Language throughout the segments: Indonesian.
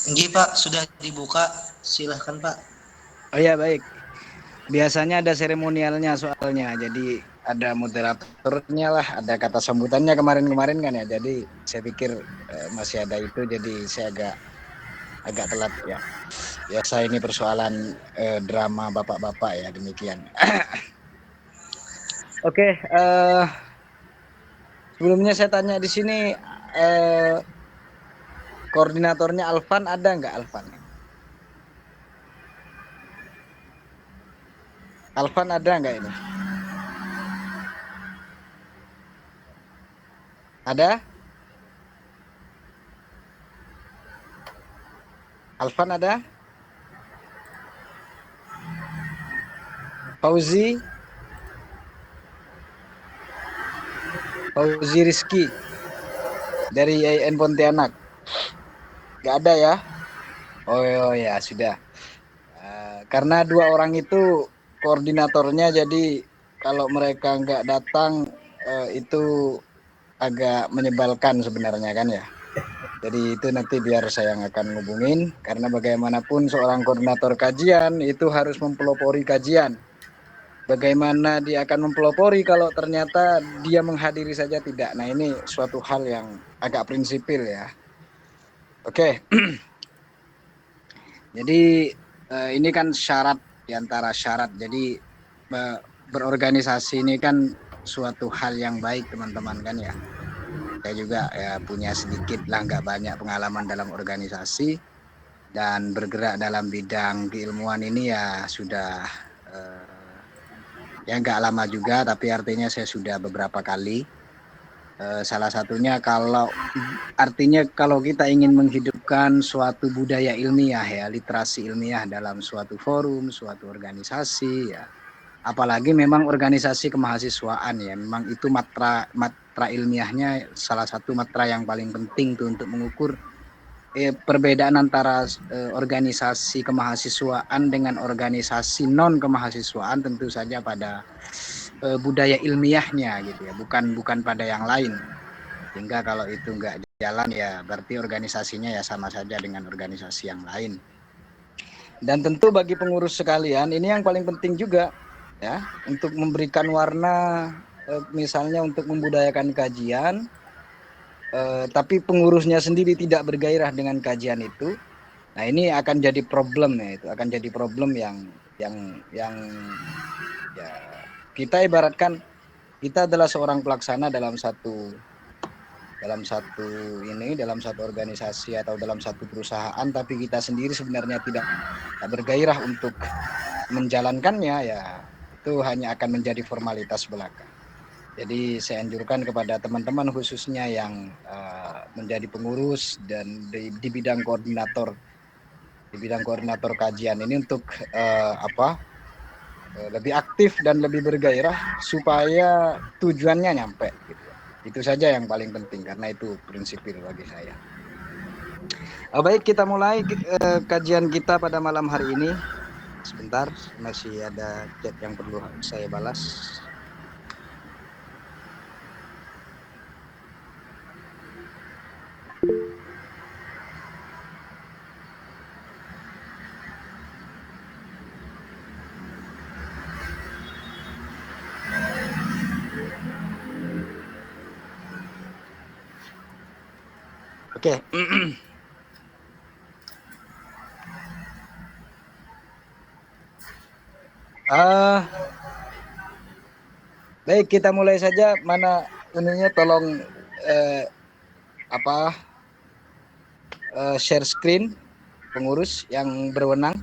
Nggih Pak, sudah dibuka. Silahkan Pak. Oh ya, baik. Biasanya ada seremonialnya soalnya. Jadi ada moderatornya lah, ada kata sambutannya kemarin-kemarin kan ya. Jadi saya pikir masih ada itu, jadi saya agak telat ya. Biasa ini persoalan drama bapak-bapak ya, demikian. Oke, sebelumnya saya tanya di sini koordinatornya Alvan ada nggak Alvan? Alvan ada nggak ini? Ada? Alvan ada? Fauzi? Fauzi Rizky dari IAIN Pontianak. Nggak ada ya? Oh ya, sudah. Karena dua orang itu koordinatornya, jadi kalau mereka nggak datang itu agak menyebalkan sebenarnya kan ya. Jadi itu nanti biar saya yang akan ngubungin, karena bagaimanapun seorang koordinator kajian itu harus mempelopori kajian. Bagaimana dia akan mempelopori kalau ternyata dia menghadiri saja tidak. Nah, ini suatu hal yang agak prinsipil ya. Oke. Jadi ini kan syarat, diantara syarat. Jadi berorganisasi ini kan suatu hal yang baik teman-teman kan ya. Saya juga ya punya sedikit lah, nggak banyak pengalaman dalam organisasi, dan bergerak dalam bidang keilmuan ini ya sudah ya nggak lama juga, tapi artinya saya sudah beberapa kali. Salah satunya kalau kita ingin menghidupkan suatu budaya ilmiah ya, literasi ilmiah dalam suatu forum, suatu organisasi ya. Apalagi memang organisasi kemahasiswaan ya, memang itu matra ilmiahnya salah satu matra yang paling penting tuh untuk mengukur perbedaan antara organisasi kemahasiswaan dengan organisasi non kemahasiswaan, tentu saja pada budaya ilmiahnya gitu ya, bukan pada yang lain. Sehingga kalau itu nggak jalan ya berarti organisasinya ya sama saja dengan organisasi yang lain. Dan tentu bagi pengurus sekalian ini yang paling penting juga ya, untuk memberikan warna misalnya untuk membudayakan kajian, tapi pengurusnya sendiri tidak bergairah dengan kajian itu. Nah, ini akan jadi problem ya, itu akan jadi problem yang ya, kita ibaratkan kita adalah seorang pelaksana dalam satu organisasi atau dalam satu perusahaan, tapi kita sendiri sebenarnya tidak bergairah untuk menjalankannya, ya itu hanya akan menjadi formalitas belaka. Jadi saya anjurkan kepada teman-teman khususnya yang menjadi pengurus dan di bidang koordinator kajian ini untuk lebih aktif dan lebih bergairah supaya tujuannya nyampe gitu. Itu saja yang paling penting, karena itu prinsipil bagi saya. Baik, kita mulai kajian kita pada malam hari ini. Sebentar, masih ada chat yang perlu saya balas. Oke. Baik, kita mulai saja. Mana ininya, tolong share screen pengurus yang berwenang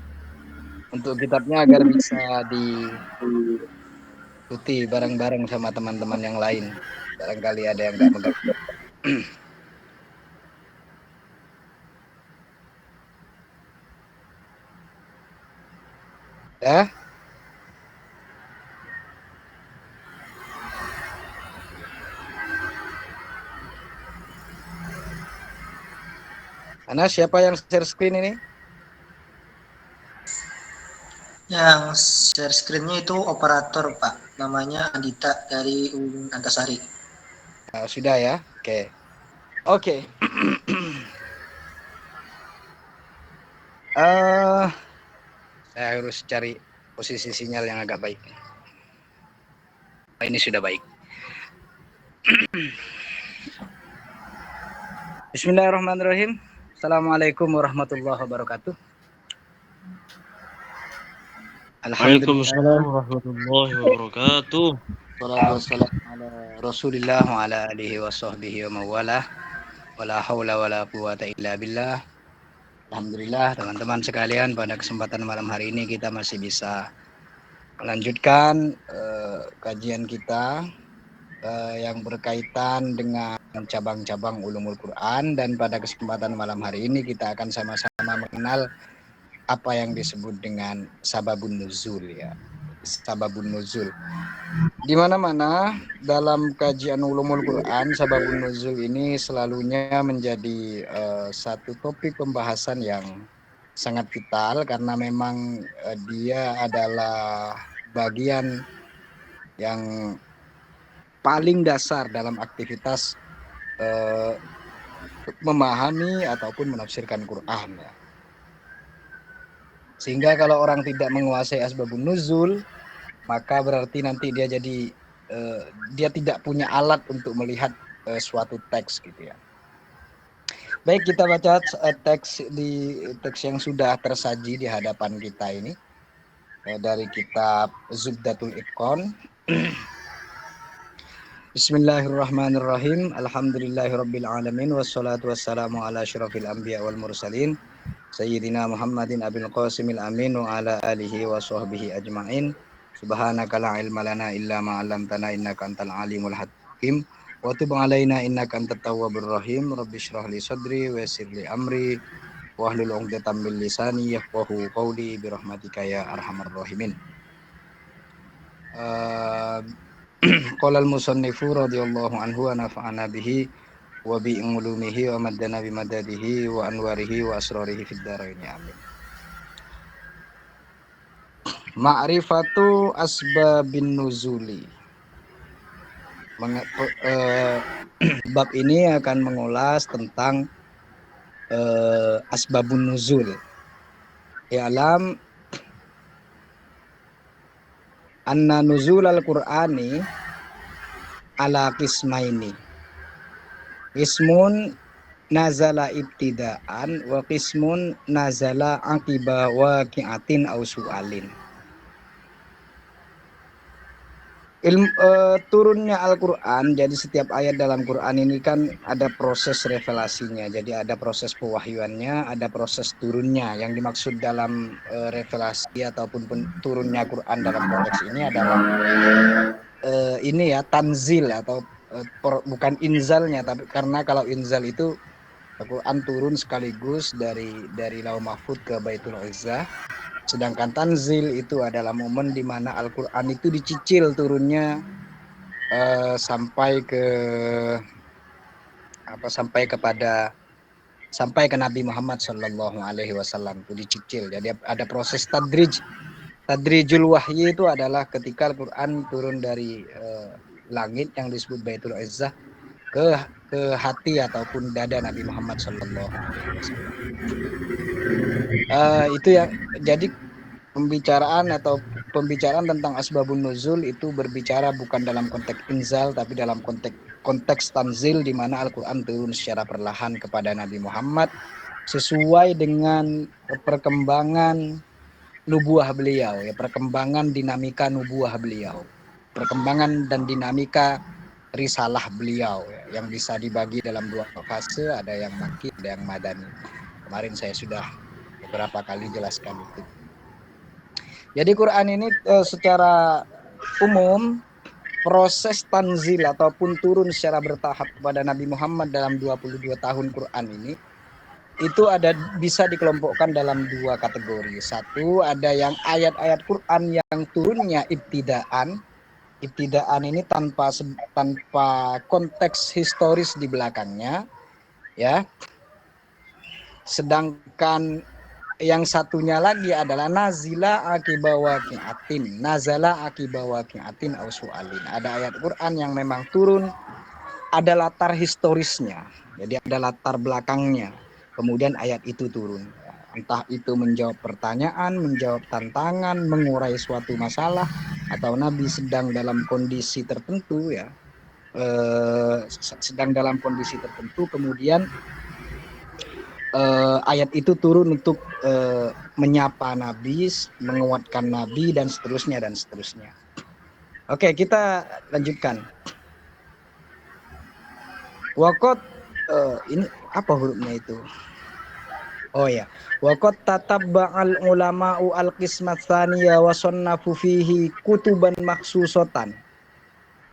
untuk kitabnya agar bisa diikuti bareng-bareng sama teman-teman yang lain. Barangkali ada yang nggak megang. Ya. Ana, siapa yang share screen ini? Yang share screen-nya itu operator Pak. Namanya Andita dari Antasari. Sudah ya. Oke. Saya harus cari posisi sinyal yang agak baik. Ini sudah baik. Bismillahirrahmanirrahim. Assalamualaikum warahmatullahi wabarakatuh. Waalaikumsalam warahmatullahi wabarakatuh. Wassalatu wassalamu ala Rasulillah wa ala alihi wa sahbihi wa mawalah. Wala haula wala quwata illa billah. Alhamdulillah teman-teman sekalian, pada kesempatan malam hari ini kita masih bisa melanjutkan kajian kita yang berkaitan dengan cabang-cabang ulumul Quran, dan pada kesempatan malam hari ini kita akan sama-sama mengenal apa yang disebut dengan sababun nuzul ya. Sababun nuzul. Di mana-mana dalam kajian ulumul Quran, sababun nuzul ini selalunya menjadi satu topik pembahasan yang sangat vital karena memang dia adalah bagian yang paling dasar dalam aktivitas memahami ataupun menafsirkan Quran ya. Sehingga kalau orang tidak menguasai asbabun nuzul, maka berarti nanti dia jadi dia tidak punya alat untuk melihat suatu teks gitu ya. Baik, kita baca teks yang sudah tersaji di hadapan kita ini dari kitab Zubdatul Iqon. Bismillahirrahmanirrahim. Alhamdulillahirabbil alamin wassalatu wassalamu ala asyrafil anbiya wal mursalin sayyidina Muhammadin abil qasimil amin wa ala alihi wa sahbihi ajmain. Subhanaka la ilma lana illa ma 'allamtana innaka antal alimul hakim wa tub 'alaina innaka antat tawwabur rahim. Rabbi shrah li sadri wa yassir li amri wa hlul 'uqdatam min lisani yafqahu qawli bi rahmatika ya arhamar rahimin. Qala al-musannifu radhiyallahu anhu wa nafa'ana bihi wa bi ulumihi wa maddana bi madadihi wa anwarihi wa asrarihi fid dharain amin. Ma'rifatu asbabin nuzuli. Bab ini akan mengulas tentang asbabun nuzul. I'lam anna nuzul al-Qur'ani ala qismaini. Qismun nazala ibtidaan wa qismun nazala aqiba waqi'atin aw su'alin. Turunnya Al-Quran, jadi setiap ayat dalam Quran ini kan ada proses revelasinya, jadi ada proses pewahyuannya, ada proses turunnya. Yang dimaksud dalam revelasi ataupun turunnya Quran dalam konteks ini adalah ini ya, tanzil atau bukan inzalnya, tapi karena kalau inzal itu Al-Quran turun sekaligus dari Lauh Mahfud ke Baitul Izzah. Sedangkan tanzil itu adalah momen di mana Al-Quran itu dicicil turunnya sampai ke Nabi Muhammad Shallallahu Alaihi Wasallam, itu dicicil. Jadi ada proses tadrijul wahyi, itu adalah ketika Al-Quran turun dari langit yang disebut Baitul Izzah ke hati ataupun dada Nabi Muhammad Shallallahu Alaihi Wasallam. Itu yang jadi pembicaraan tentang asbabun nuzul itu berbicara bukan dalam konteks inzal, tapi dalam konteks tanzil, di mana Al-Quran turun secara perlahan kepada Nabi Muhammad sesuai dengan perkembangan nubuah beliau ya, perkembangan dinamika nubuah beliau, perkembangan dan dinamika risalah beliau ya, yang bisa dibagi dalam dua fase, ada yang makki, ada yang madani. Kemarin saya sudah beberapa kali jelaskan itu. Jadi Quran ini secara umum proses tanzil ataupun turun secara bertahap kepada Nabi Muhammad dalam 22 tahun Quran ini itu bisa dikelompokkan dalam dua kategori. Satu, ada yang ayat-ayat Quran yang turunnya ibtidaan. Ibtidaan ini tanpa konteks historis di belakangnya ya. Sedangkan yang satunya lagi adalah nazala akiba waqi'atin aw su'alin. Ada ayat Quran yang memang turun, ada latar historisnya. Jadi ada latar belakangnya. Kemudian ayat itu turun. Entah itu menjawab pertanyaan, menjawab tantangan, mengurai suatu masalah, atau Nabi sedang dalam kondisi tertentu ya, sedang dalam kondisi tertentu, kemudian ayat itu turun untuk menyapa Nabi, menguatkan Nabi, dan seterusnya dan seterusnya. Oke, kita lanjutkan. Wakot ini apa hurufnya itu? Oh ya, waqad tatabba'al ulama'u al-qismat tsaniyah wa sannafu fihi kutuban makhsusatan.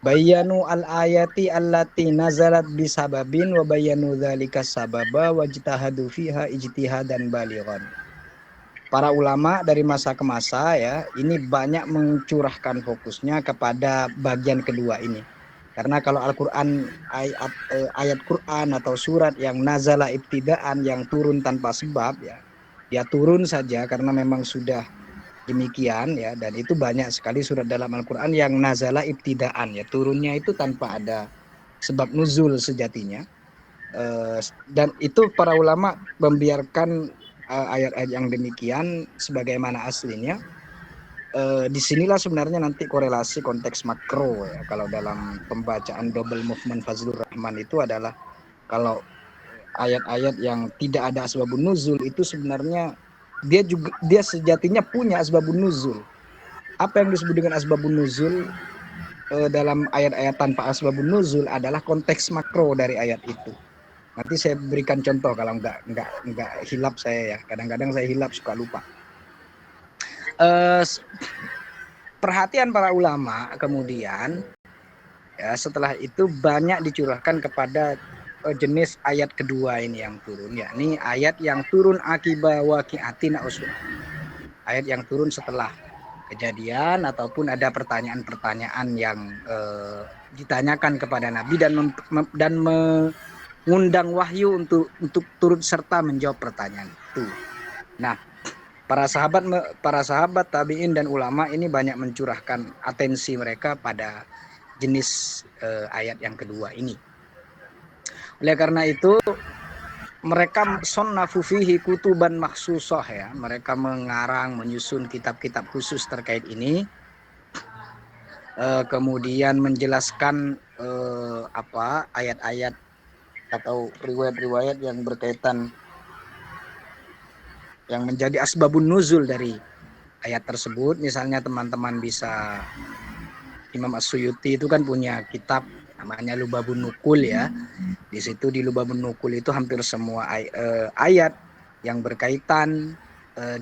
Bayyanu al-ayati allati nazalat bisababin wa bayyanu dzalika sababa wajtahadu fiha ijtihadan balighan. Para ulama dari masa ke masa ya, ini banyak mencurahkan fokusnya kepada bagian kedua ini. Karena kalau Al-Quran, ayat Quran atau surat yang nazala ibtidaan, yang turun tanpa sebab ya turun saja karena memang sudah demikian ya, dan itu banyak sekali surat dalam Al-Quran yang nazala ibtidaan ya, turunnya itu tanpa ada sebab nuzul sejatinya. Dan itu para ulama membiarkan ayat-ayat yang demikian sebagaimana aslinya. Disinilah sebenarnya nanti korelasi konteks makro ya. Kalau dalam pembacaan double movement Fazlur Rahman itu adalah kalau ayat-ayat yang tidak ada asbabun nuzul itu sebenarnya dia sejatinya punya asbabun nuzul. Apa yang disebut dengan asbabun nuzul dalam ayat-ayat tanpa asbabun nuzul adalah konteks makro dari ayat itu. Nanti saya berikan contoh kalau nggak hilap saya ya. Kadang-kadang saya hilap, suka lupa. Perhatian para ulama kemudian ya, setelah itu banyak dicurahkan kepada jenis ayat kedua ini yang turun, yakni ayat yang turun akibat waqi'atin usul, ayat yang turun setelah kejadian ataupun ada pertanyaan-pertanyaan yang ditanyakan kepada Nabi dan mengundang wahyu untuk turut serta menjawab pertanyaan itu. Nah, para sahabat tabi'in dan ulama ini banyak mencurahkan atensi mereka pada jenis ayat yang kedua ini. Oleh karena itu mereka sonnafu fihi kutuban makhsusah ya, mereka mengarang, menyusun kitab-kitab khusus terkait ini, kemudian menjelaskan ayat-ayat atau riwayat-riwayat yang berkaitan, yang menjadi asbabun nuzul dari ayat tersebut. Misalnya teman-teman bisa, Imam As-Suyuti itu kan punya kitab namanya Lubabun Nukul ya. Di situ di Lubabun Nukul itu hampir semua ayat yang berkaitan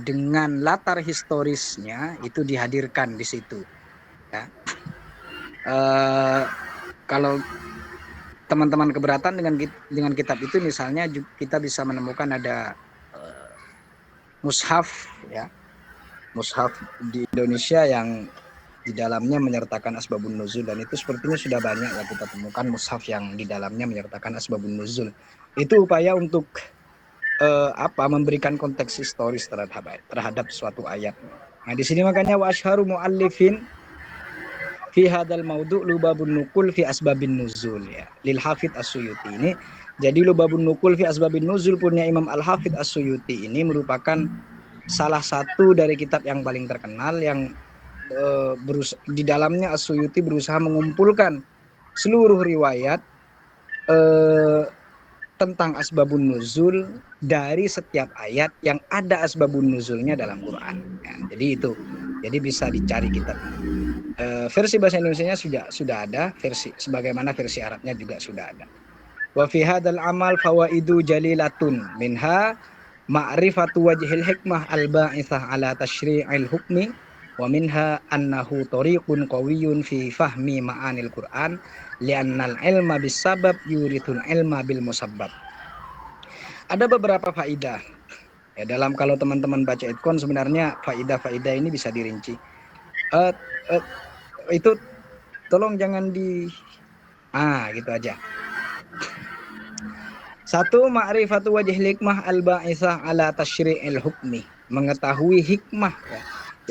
dengan latar historisnya itu dihadirkan di situ. Ya. Kalau teman-teman keberatan dengan kitab itu, misalnya kita bisa menemukan ada mushaf ya, mushaf di Indonesia yang di dalamnya menyertakan asbabun nuzul, dan itu sepertinya sudah banyak ya kita temukan mushaf yang di dalamnya menyertakan asbabun nuzul. Itu upaya untuk memberikan konteks historis terhadap suatu ayat. Nah, di sini makanya wa asyharu muallifin fi hadzal maudhu' lubabun nukul fi asbabin nuzul ya, lil Hafidz As-Suyuti ini. Jadi Lubabun Nukul fi asbabin nuzul punya Imam Al-Hafidz As-Suyuti ini merupakan salah satu dari kitab yang paling terkenal yang di dalamnya As-Suyuti berusaha mengumpulkan seluruh riwayat tentang asbabun nuzul dari setiap ayat yang ada asbabun nuzulnya dalam Quran ya, jadi itu, jadi bisa dicari kitab. Versi bahasa Indonesianya sudah ada, versi sebagaimana versi Arabnya juga sudah ada. Wa fi hadzal amal fawaidu jalilatun minha ma'rifatu wajhil hikmah al-ba'itsah ala tasyri'il hukmi wa minha annahu tariqun qawiyyun fi fahmi ma'anil Qur'an li'annal ilma bis sabab yurithul ilma bil musabbab. Ada beberapa faidah ya dalam, kalau teman-teman baca Idqon sebenarnya faidah-faidah ini bisa dirinci. Itu tolong jangan gitu aja. Satu, ma'rifatu wajhil hikmah al-ba'itsah ala tasyri'il hukmi, mengetahui hikmah ya,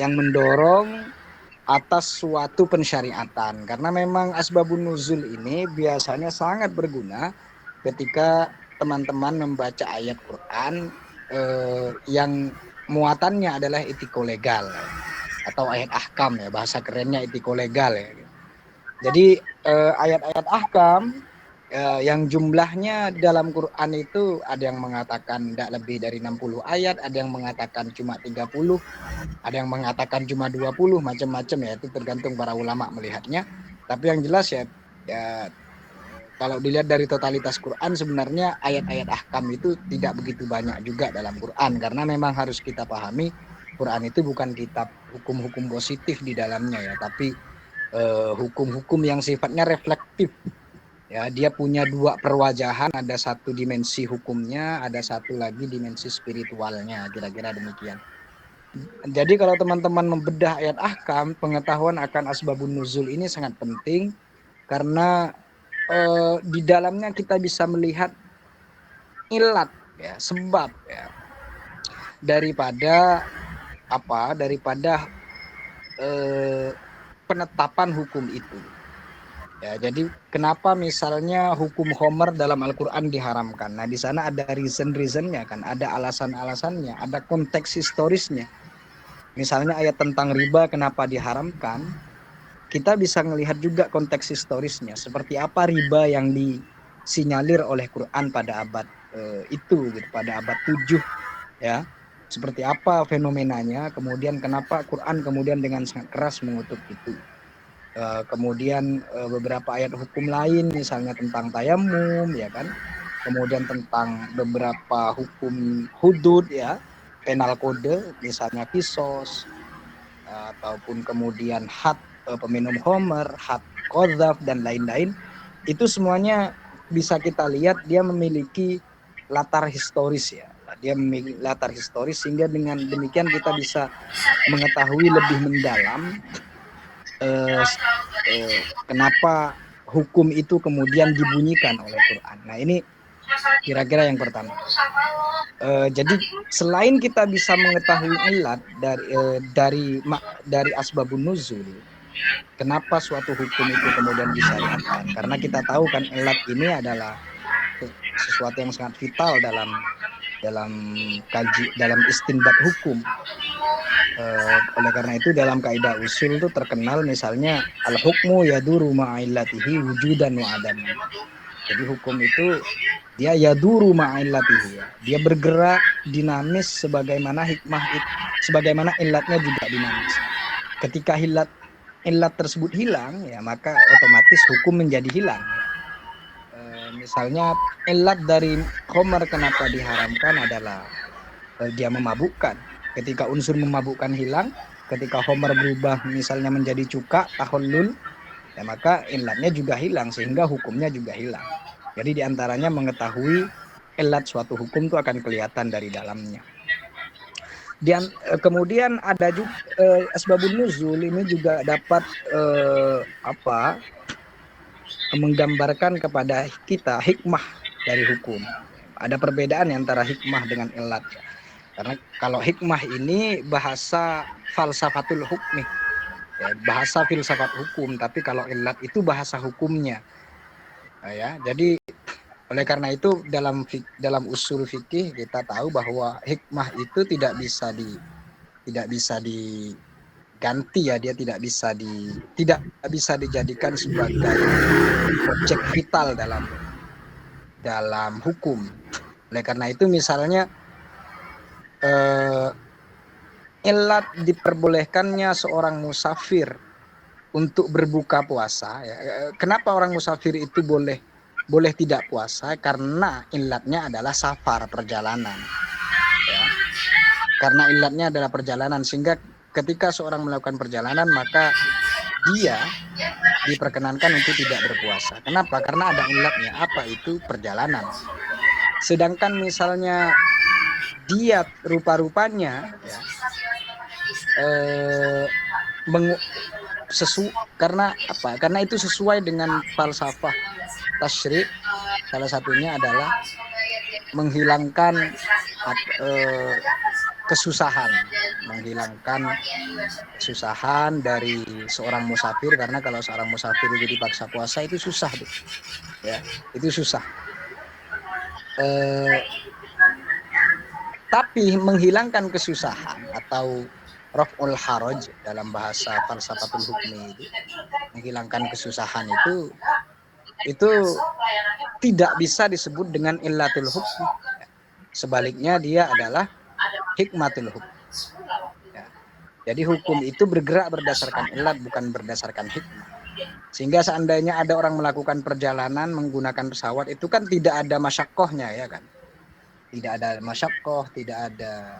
yang mendorong atas suatu pensyariatan. Karena memang asbabun nuzul ini biasanya sangat berguna ketika teman-teman membaca ayat Quran yang muatannya adalah etiko-legal atau ayat ahkam ya, bahasa kerennya etiko-legal ya. Jadi ayat-ayat ahkam yang jumlahnya dalam Quran itu ada yang mengatakan tidak lebih dari 60 ayat, ada yang mengatakan cuma 30, ada yang mengatakan cuma 20, macam-macam ya, itu tergantung para ulama melihatnya. Tapi yang jelas ya kalau dilihat dari totalitas Quran sebenarnya ayat-ayat ahkam itu tidak begitu banyak juga dalam Quran, karena memang harus kita pahami Quran itu bukan kitab hukum-hukum positif di dalamnya ya, tapi hukum-hukum yang sifatnya reflektif. Ya, dia punya dua perwajahan, ada satu dimensi hukumnya, ada satu lagi dimensi spiritualnya, kira-kira demikian. Jadi kalau teman-teman membedah ayat ahkam, pengetahuan akan asbabun nuzul ini sangat penting, karena di dalamnya kita bisa melihat ilat ya, sebab ya, daripada penetapan hukum itu. Ya, jadi kenapa misalnya hukum Homer dalam Al-Quran diharamkan? Nah, di sana ada reason-reasonnya kan, ada alasan-alasannya, ada konteks historisnya. Misalnya ayat tentang riba kenapa diharamkan? Kita bisa melihat juga konteks historisnya. Seperti apa riba yang disinyalir oleh Quran pada abad itu, gitu, pada abad 7 ya. Seperti apa fenomenanya? Kemudian kenapa Quran kemudian dengan sangat keras mengutuk itu? Kemudian beberapa ayat hukum lain misalnya tentang tayamum ya kan, kemudian tentang beberapa hukum hudud ya, penal kode misalnya kisos, ataupun kemudian had peminum homer, had qadzaf dan lain-lain, itu semuanya bisa kita lihat dia memiliki latar historis ya, dia memiliki latar historis, sehingga dengan demikian kita bisa mengetahui lebih mendalam kenapa hukum itu kemudian dibunyikan oleh Quran. Nah, ini kira-kira yang pertama. Jadi selain kita bisa mengetahui ilat dari asbabun nuzul, kenapa suatu hukum itu kemudian disyariatkan? Karena kita tahu kan ilat ini adalah sesuatu yang sangat vital dalam istinbat hukum. Oleh karena itu dalam kaidah usul itu terkenal misalnya al-hukmu yaduru ma'illatihi wujudan wa adam. Jadi hukum itu dia yaduru ma'illatihi, dia bergerak dinamis sebagaimana sebagaimana illatnya juga dinamis. Ketika illat tersebut hilang ya, maka otomatis hukum menjadi hilang. Misalnya illat dari khamar kenapa diharamkan adalah dia memabukkan. Ketika unsur memabukkan hilang, ketika homer berubah misalnya menjadi cuka, tahollul, ya maka illatnya juga hilang, sehingga hukumnya juga hilang. Jadi diantaranya mengetahui illat suatu hukum itu akan kelihatan dari dalamnya. Kemudian ada juga asbabun nuzul ini juga dapat menggambarkan kepada kita hikmah dari hukum. Ada perbedaan antara hikmah dengan illat. Karena kalau hikmah ini bahasa falsafatul hukmi, ya, bahasa filsafat hukum, tapi kalau illat itu bahasa hukumnya. Nah, ya, jadi oleh karena itu dalam usul fikih kita tahu bahwa hikmah itu tidak bisa diganti ya, dia tidak bisa dijadikan sebagai objek vital dalam hukum. Oleh karena itu misalnya ilat diperbolehkannya seorang musafir untuk berbuka puasa ya. Kenapa orang musafir itu boleh tidak puasa? Karena ilatnya adalah safar, perjalanan ya. Karena ilatnya adalah perjalanan, sehingga ketika seorang melakukan perjalanan maka dia diperkenankan untuk tidak berpuasa. Kenapa? Karena ada ilatnya. Apa itu? Perjalanan. Sedangkan misalnya dia rupa-rupanya ya, karena apa? Karena itu sesuai dengan falsafah tasyri'. Salah satunya adalah menghilangkan kesusahan dari seorang musafir, karena kalau seorang musafir itu dipaksa puasa itu susah tuh. Ya, itu susah. Tapi menghilangkan kesusahan atau raf'ul haraj dalam bahasa falsafatul hukmi itu, menghilangkan kesusahan itu tidak bisa disebut dengan illatul hukmi. Sebaliknya dia adalah hikmatul hukmi. Ya. Jadi hukum itu bergerak berdasarkan illat, bukan berdasarkan hikmah. Sehingga seandainya ada orang melakukan perjalanan menggunakan pesawat, itu kan tidak ada masyakohnya, ya kan? Tidak ada masyakoh, tidak ada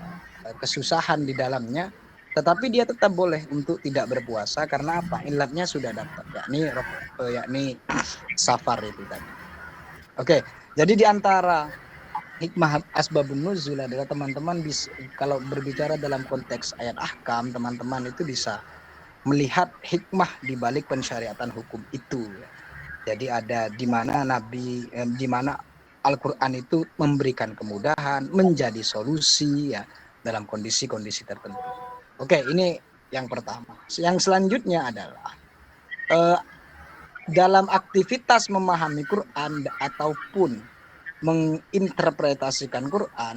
kesusahan di dalamnya, tetapi dia tetap boleh untuk tidak berpuasa karena apa? Illatnya sudah dapat, yakni safar itu tadi. Oke, jadi di antara hikmah asbabun nuzul adalah teman-teman bisa, kalau berbicara dalam konteks ayat ahkam, teman-teman itu bisa melihat hikmah di balik pensyariatan hukum itu. Jadi ada di mana di mana Al-Quran itu memberikan kemudahan, menjadi solusi ya dalam kondisi-kondisi tertentu. Oke, ini yang pertama. Yang selanjutnya adalah dalam aktivitas memahami Quran ataupun menginterpretasikan Quran,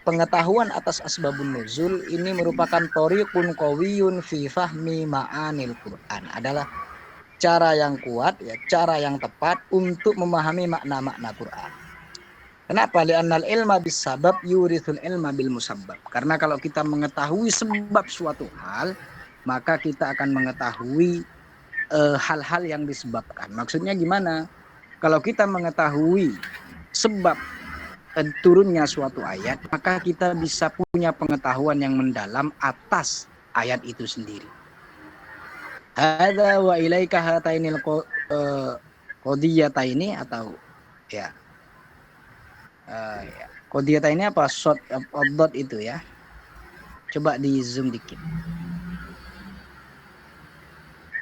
pengetahuan atas asbabun nuzul ini merupakan thoriqun qawiyun fi fahmi ma'anil Quran, adalah cara yang kuat, ya, cara yang tepat untuk memahami makna-makna Quran. Kenapa? Li'annal ilma bis sabab yurithul ilma bil musabbab. Karena kalau kita mengetahui sebab suatu hal, maka kita akan mengetahui hal-hal yang disebabkan. Maksudnya gimana? Kalau kita mengetahui sebab turunnya suatu ayat, maka kita bisa punya pengetahuan yang mendalam atas ayat itu sendiri. Hadza wa ilaika hatainil qadiyataini atau ya. Qadiyataini apa? Short dot itu ya. Coba di zoom dikit.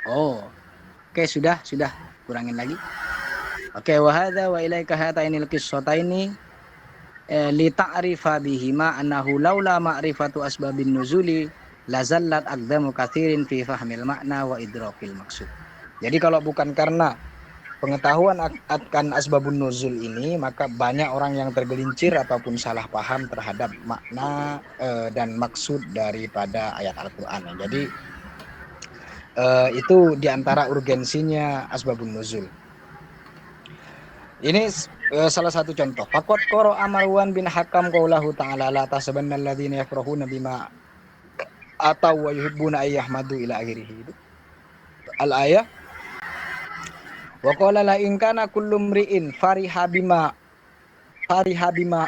Oh. Oke, sudah kurangin lagi. Oke, wa hadza wa ilaika hatainil qissataini li ta'rifa bihima annahu laula ma'rifatu asbabin nuzuli lazallat aqdamu katsirin fi fahmil makna wa idrakil maksud. Jadi kalau bukan karena pengetahuan akan asbabun nuzul ini, maka banyak orang yang tergelincir ataupun salah paham terhadap makna dan maksud daripada ayat Al-Qur'an. Jadi itu diantara urgensinya asbabun nuzul. Ini salah satu contoh. Faqad qara'a Marwan bin Hakam qaulahu ta'ala la tahsabanna alladziina yafrahuna bima ataw wa yuhibbuna ay yahmadu ila akhirih. Al-ayah wa qala la in kana kullu mri'in fariha bima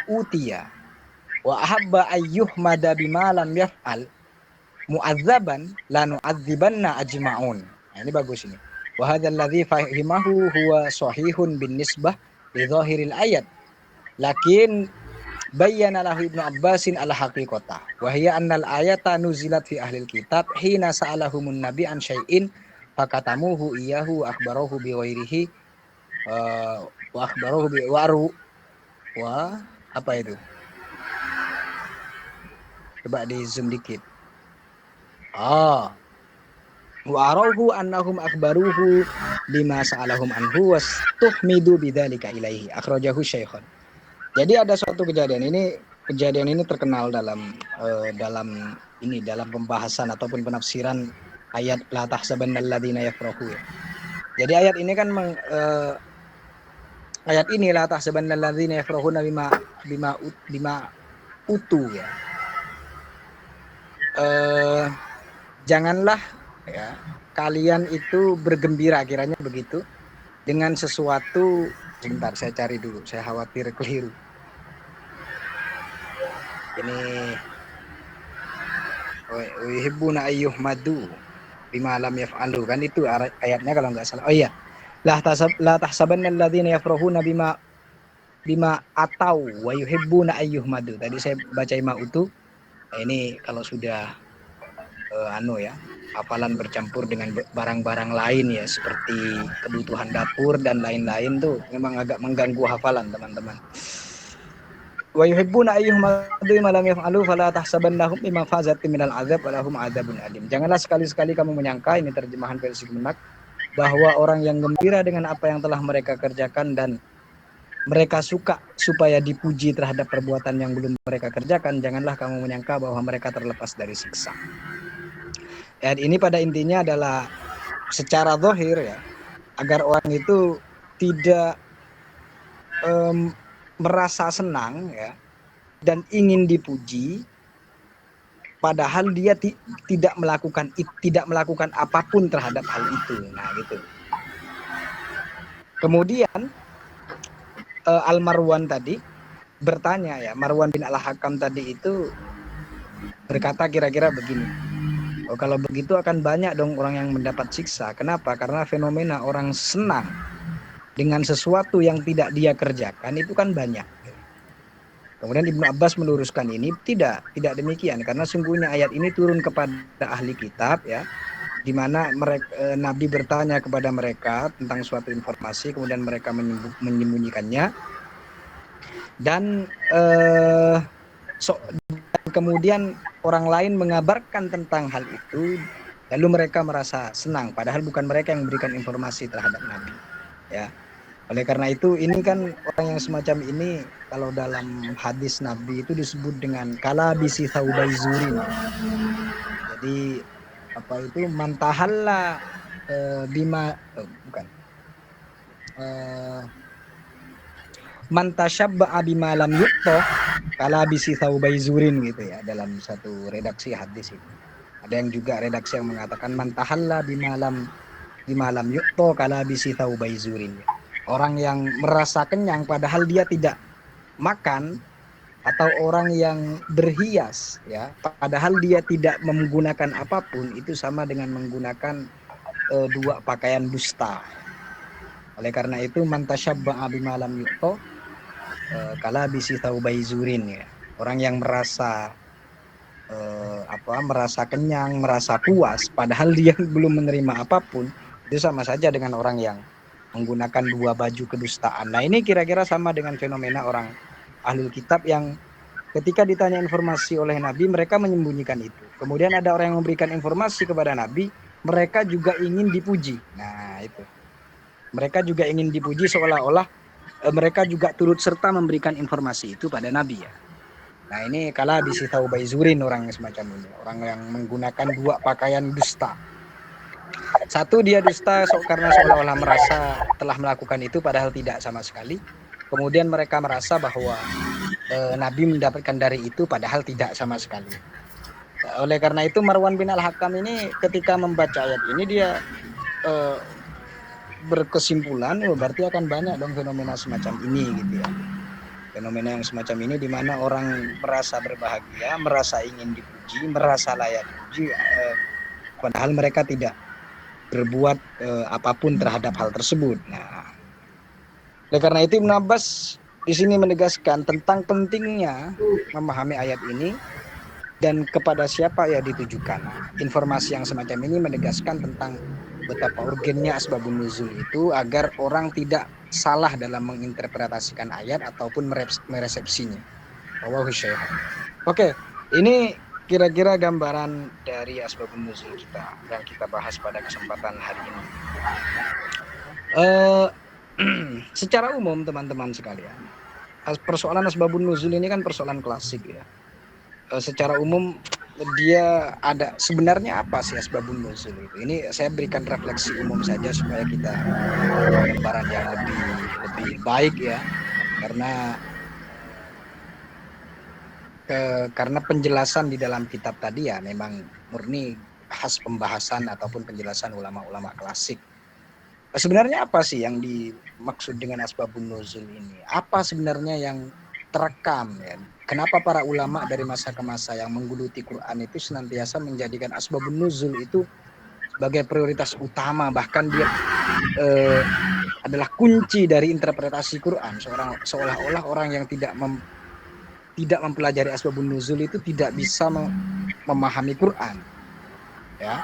utiya wa ahabba ay yuhmada bima lam yaf'al mu'adzaban la nu'adzibanna ajma'un. Nah, ini bagus ini. Wa hadzal ladzi fahimahu huwa sahihun bin nisbah li dhahiril ayat. Lakin bayyana lahu Ibnu Abbasin al-haqiqata wa hiya anna al-ayata nuzilat fi ahlil kitab hina sa'alahumun nabi an syai'in fakatamuhu iyyahu wa akhbarahu bi ghairihi wa akhbarahu bi wa apa itu? Coba di zoom dikit. Wa arahu annahum akhbaruhu bima sa'alahum anhu wastuhmidu bidzalika ilaihi akhrajahu Syaikhan. Jadi ada suatu kejadian ini terkenal dalam pembahasan ataupun penafsiran ayat la tahsabannal ladzina yafrahu. Jadi ayat ini kan ayat ini la tahsabannal ladzina yafrahuna bima utu ya. Janganlah ya kalian itu bergembira, kiranya begitu, dengan sesuatu. Sebentar, saya cari dulu, saya khawatir keliru. Ini yuhibbuna ayyuhmadu bima lam yaf'alu, kan itu ayatnya kalau nggak salah. Oh iya, la tahsabanna alladziina yafrahuna bima atau wa yuhibbuna ayyuhmadu. Tadi saya baca ma'utu. Ini kalau sudah hafalan bercampur dengan barang-barang lain ya, seperti kebutuhan dapur dan lain-lain tuh memang agak mengganggu hafalan teman-teman. Wa yuhibbuna ayyuhmadu ma lam yaf'alu fala tahsabannahum bima fazat minal azab wa lahum adzabun alim. Janganlah sekali-sekali kamu menyangka, ini terjemahan versi Kemenak, bahwa orang yang gembira dengan apa yang telah mereka kerjakan dan mereka suka supaya dipuji terhadap perbuatan yang belum mereka kerjakan, janganlah kamu menyangka bahwa mereka terlepas dari siksa. Ayat ini pada intinya adalah secara zahir ya, agar orang itu tidak merasa senang ya dan ingin dipuji, padahal dia tidak melakukan apapun terhadap hal itu. Nah, gitu. Kemudian Al-Marwan tadi bertanya ya, Marwan bin Al-Hakam tadi itu berkata kira-kira begini. Oh, kalau begitu akan banyak dong orang yang mendapat siksa. Kenapa? Karena fenomena orang senang dengan sesuatu yang tidak dia kerjakan itu kan banyak. Kemudian Ibnu Abbas meluruskan ini, tidak demikian, karena sungguhnya ayat ini turun kepada ahli kitab ya, di mana Nabi bertanya kepada mereka tentang suatu informasi, kemudian mereka menyembunyikannya, dan kemudian orang lain mengabarkan tentang hal itu, lalu mereka merasa senang, padahal bukan mereka yang memberikan informasi terhadap Nabi. Ya, oleh karena itu ini kan orang yang semacam ini kalau dalam hadis Nabi itu disebut dengan kalabisi thawbaizurin. Jadi apa itu mantahalla bima bukan mantashabba bima lam yuqta kalabisi thawbaizurin gitu ya, dalam satu redaksi hadis itu. Ada yang juga redaksi yang mengatakan mantahalla bima lam yuqta kalabisi thawbaizurin. Orang yang merasa kenyang padahal dia tidak makan, atau orang yang berhias ya padahal dia tidak menggunakan apapun, itu sama dengan menggunakan dua pakaian dusta. Oleh karena itu mantasyabba'a bima lam yuqta kalabisi thawbaizurin ya. Orang yang merasa merasa kenyang, merasa puas padahal dia belum menerima apapun, itu sama saja dengan orang yang menggunakan dua baju kedustaan. Nah, ini kira-kira sama dengan fenomena orang ahlul kitab yang ketika ditanya informasi oleh Nabi, mereka menyembunyikan itu. Kemudian ada orang yang memberikan informasi kepada Nabi, mereka juga ingin dipuji. Nah, itu. Mereka juga ingin dipuji seolah-olah mereka juga turut serta memberikan informasi itu pada Nabi ya. Nah, ini kala bisi thawbaizurin orang semacam ini. Orang yang menggunakan dua pakaian dusta. Satu, dia dusta karena seolah-olah merasa telah melakukan itu padahal tidak sama sekali. Kemudian mereka merasa bahwa Nabi mendapatkan dari itu padahal tidak sama sekali. Oleh karena itu Marwan bin Al-Hakam ini ketika membaca ayat ini dia berkesimpulan berarti akan banyak dong fenomena semacam ini gitu ya. Fenomena yang semacam ini di mana orang merasa berbahagia, merasa ingin dipuji, merasa layak dipuji, padahal mereka tidak berbuat apapun terhadap hal tersebut. Nah, oleh karena itu Ibnu Abbas di sini menegaskan tentang pentingnya memahami ayat ini dan kepada siapa ya ditujukan. Informasi yang semacam ini menegaskan tentang betapa urgennya asbabun nuzul itu agar orang tidak salah dalam menginterpretasikan ayat ataupun meresepsinya. Wallahu syai'un. Oke, ini kira-kira gambaran dari asbabun nuzul kita yang kita bahas pada kesempatan hari ini. Secara umum teman-teman sekalian, persoalan asbabun nuzul ini kan persoalan klasik ya. Secara umum dia ada sebenarnya apa sih asbabun nuzul itu? Ini saya berikan refleksi umum saja supaya kita gambaran yang lebih baik ya. Karena penjelasan di dalam kitab tadi ya memang murni khas pembahasan ataupun penjelasan ulama-ulama klasik. Sebenarnya apa sih yang dimaksud dengan asbabun nuzul ini? Apa sebenarnya yang terekam ya? Kenapa para ulama dari masa ke masa yang menggeluti Quran itu senantiasa menjadikan asbabun nuzul itu sebagai prioritas utama, bahkan dia adalah kunci dari interpretasi Quran. Seolah-olah orang yang tidak mempelajari asbabun nuzul itu tidak bisa memahami Quran. Ya.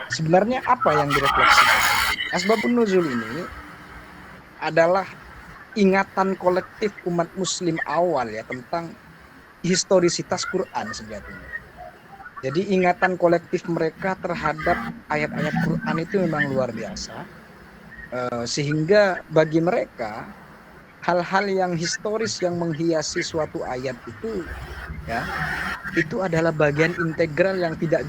Sebenarnya apa yang direfleksikan? Asbabun nuzul ini adalah ingatan kolektif umat muslim awal ya tentang historisitas Quran sejatinya. Jadi ingatan kolektif mereka terhadap ayat-ayat Quran itu memang luar biasa, sehingga bagi mereka hal-hal yang historis yang menghiasi suatu ayat itu, ya, itu adalah bagian integral yang tidak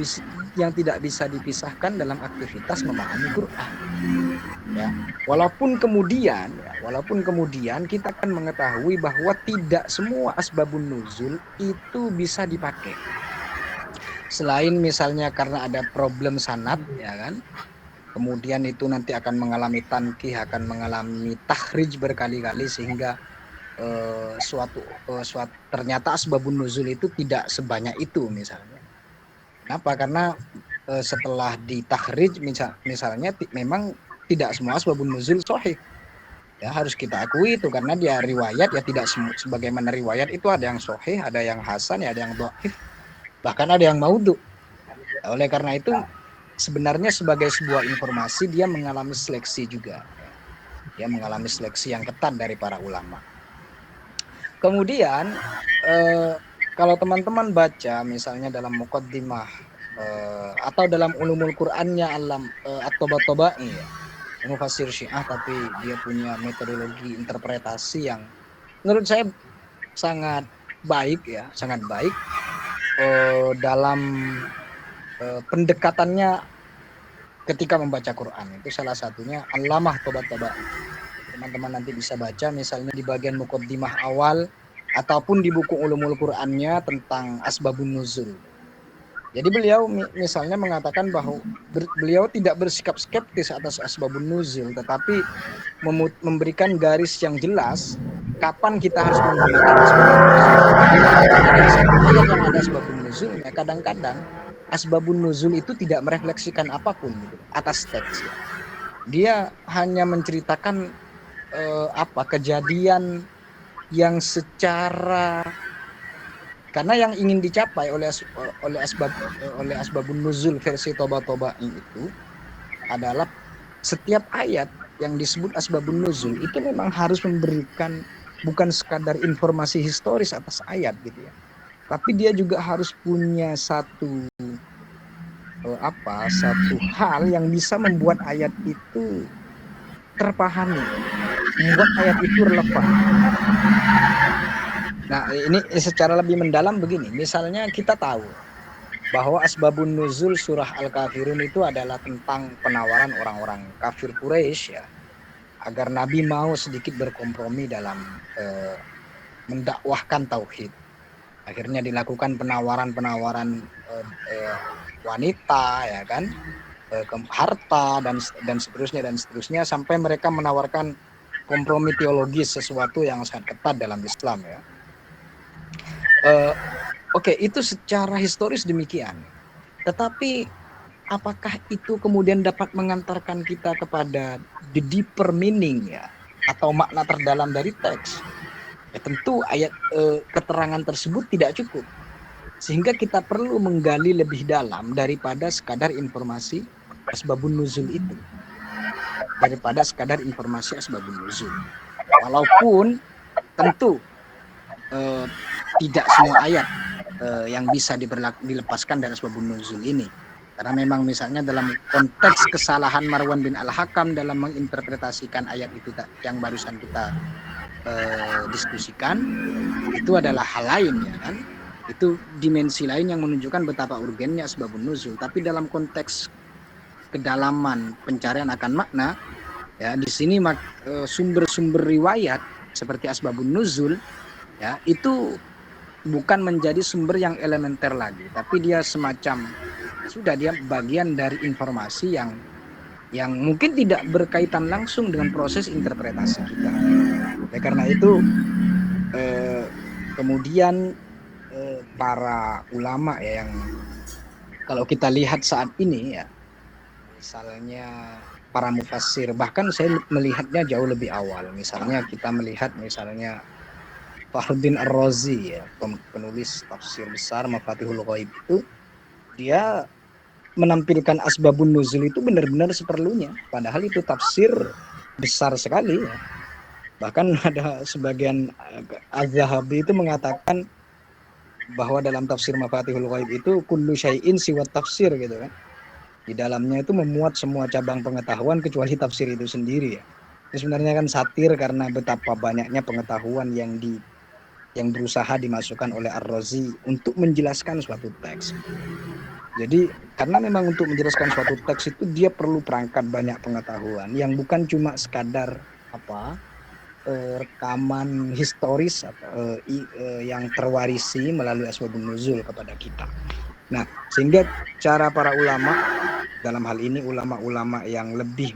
bisa dipisahkan dalam aktivitas memahami Quran. Ya, walaupun kemudian kita akan mengetahui bahwa tidak semua asbabun nuzul itu bisa dipakai. Selain misalnya karena ada problem sanad, ya kan, kemudian itu nanti akan mengalami tankih, akan mengalami tahrij berkali-kali sehingga suatu ternyata asbabun nuzul itu tidak sebanyak itu misalnya. Kenapa? Karena setelah ditahrij misalnya memang tidak semua asbabun nuzul sahih. Ya, harus kita akui itu karena dia riwayat, ya tidak sebagaimana riwayat itu ada yang sahih, ada yang hasan, ya ada yang dhaif, bahkan ada yang maudhu. Oleh karena itu sebenarnya sebagai sebuah informasi dia mengalami seleksi juga. Dia mengalami seleksi yang ketat dari para ulama. Kemudian kalau teman-teman baca misalnya dalam muqaddimah atau dalam ulumul Qur'annya at-Tabatabai, ya, mufassir Syiah, tapi dia punya metodologi interpretasi yang menurut saya sangat baik, ya, sangat baik dalam pendekatannya ketika membaca Quran. Itu salah satunya Allamah Tabatabai. Teman-teman nanti bisa baca misalnya di bagian muqaddimah awal ataupun di buku ulumul Qur'annya tentang asbabun nuzul. Jadi beliau misalnya mengatakan bahwa beliau tidak bersikap skeptis atas asbabun nuzul, tetapi memberikan garis yang jelas kapan kita harus menggunakan asbabun nuzul. Ayat yang ada asbabun nuzul, ya kadang-kadang asbabun nuzul itu tidak merefleksikan apapun gitu, atas teks. Ya. Dia hanya menceritakan kejadian yang secara, karena yang ingin dicapai oleh asbabun nuzul versi Tabatabai itu adalah setiap ayat yang disebut asbabun nuzul itu memang harus memberikan bukan sekadar informasi historis atas ayat gitu ya, tapi dia juga harus punya satu hal yang bisa membuat ayat itu terpahami, membuat ayat itu relevan. Nah, ini secara lebih mendalam begini. Misalnya kita tahu bahwa asbabun nuzul surah Al-Kafirun itu adalah tentang penawaran orang-orang kafir Quraisy, ya, agar Nabi mau sedikit berkompromi dalam mendakwahkan tauhid. Akhirnya dilakukan penawaran-penawaran wanita, ya kan, harta dan seterusnya sampai mereka menawarkan kompromi teologis, sesuatu yang sangat ketat dalam Islam, ya. Oke, itu secara historis demikian. Tetapi apakah itu kemudian dapat mengantarkan kita kepada the deeper meaning, ya, atau makna terdalam dari teks? Ya, tentu ayat keterangan tersebut tidak cukup. Sehingga kita perlu menggali lebih dalam daripada sekadar informasi asbabun nuzul itu. Walaupun tentu tidak semua ayat yang bisa dilepaskan dari asbabun nuzul ini. Karena memang misalnya dalam konteks kesalahan Marwan bin Al-Hakam dalam menginterpretasikan ayat itu yang barusan kita diskusikan, itu adalah hal lain, ya kan. Itu dimensi lain yang menunjukkan betapa urgennya asbabun nuzul. Tapi dalam konteks kedalaman pencarian akan makna, ya, di sini sumber-sumber riwayat seperti asbabun nuzul, ya, itu bukan menjadi sumber yang elementer lagi, tapi dia semacam dia bagian dari informasi yang mungkin tidak berkaitan langsung dengan proses interpretasi kita. Oleh karena itu kemudian para ulama, ya, yang kalau kita lihat saat ini, ya, misalnya para mufassir, bahkan saya melihatnya jauh lebih awal. Misalnya kita melihat misalnya Fakhruddin Ar-Razi, ya, penulis tafsir besar Mafatihul Ghaib, itu dia menampilkan asbabun nuzul itu benar-benar seperlunya, padahal itu tafsir besar sekali, ya. Bahkan ada sebagian Az-Zahabi itu mengatakan bahwa dalam tafsir Mafatihul Ghaib itu kullu syai'in siwa tafsir, gitu kan. Di dalamnya itu memuat semua cabang pengetahuan kecuali tafsir itu sendiri, ya. Itu sebenarnya kan satir karena betapa banyaknya pengetahuan yang berusaha dimasukkan oleh Ar-Razi untuk menjelaskan suatu teks. Jadi karena memang untuk menjelaskan suatu teks itu dia perlu perangkat banyak pengetahuan yang bukan cuma sekadar rekaman historis atau yang terwarisi melalui asbabun nuzul kepada kita. Nah, sehingga cara para ulama dalam hal ini ulama-ulama yang lebih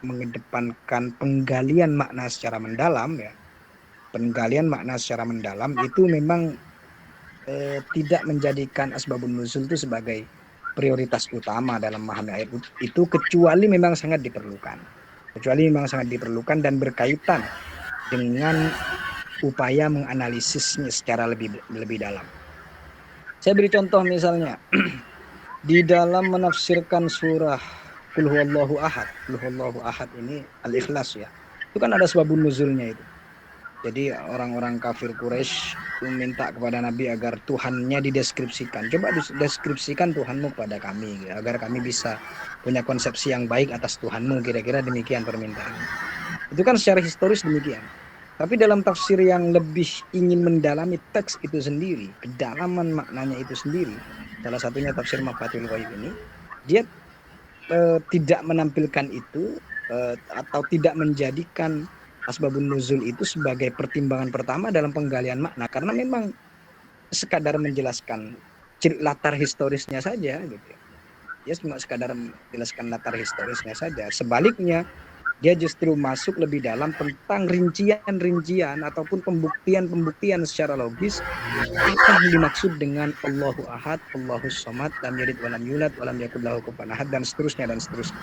mengedepankan penggalian makna secara mendalam ya. Penggalian makna secara mendalam itu memang tidak menjadikan asbabun nuzul itu sebagai prioritas utama dalam memahami ayat itu kecuali memang sangat diperlukan. Kecuali memang sangat diperlukan dan berkaitan dengan upaya menganalisisnya secara lebih dalam. Saya beri contoh misalnya di dalam menafsirkan surah Qul huwallahu ahad. Qul huwallahu ahad ini Al-Ikhlas ya. Itu kan ada sebabun nuzulnya itu. Jadi orang-orang kafir Quraisy meminta kepada Nabi agar Tuhannya dideskripsikan. Coba deskripsikan Tuhanmu kepada kami agar kami bisa punya konsepsi yang baik atas Tuhanmu, kira-kira demikian permintaan. Itu kan secara historis demikian. Tapi dalam tafsir yang lebih ingin mendalami teks itu sendiri, kedalaman maknanya itu sendiri, salah satunya tafsir Mafathul Ghaib ini, dia tidak menampilkan itu atau tidak menjadikan asbabun nuzul itu sebagai pertimbangan pertama dalam penggalian makna, karena memang sekadar menjelaskan latar historisnya saja gitu. Dia cuma sekadar menjelaskan latar historisnya saja. Sebaliknya dia justru masuk lebih dalam tentang rincian-rincian ataupun pembuktian secara logis apa yang dimaksud dengan Allahu Ahad, Allahus Samad, lam yalid walam yulad walam yakul lahu kufuwan ahad, dan seterusnya dan seterusnya.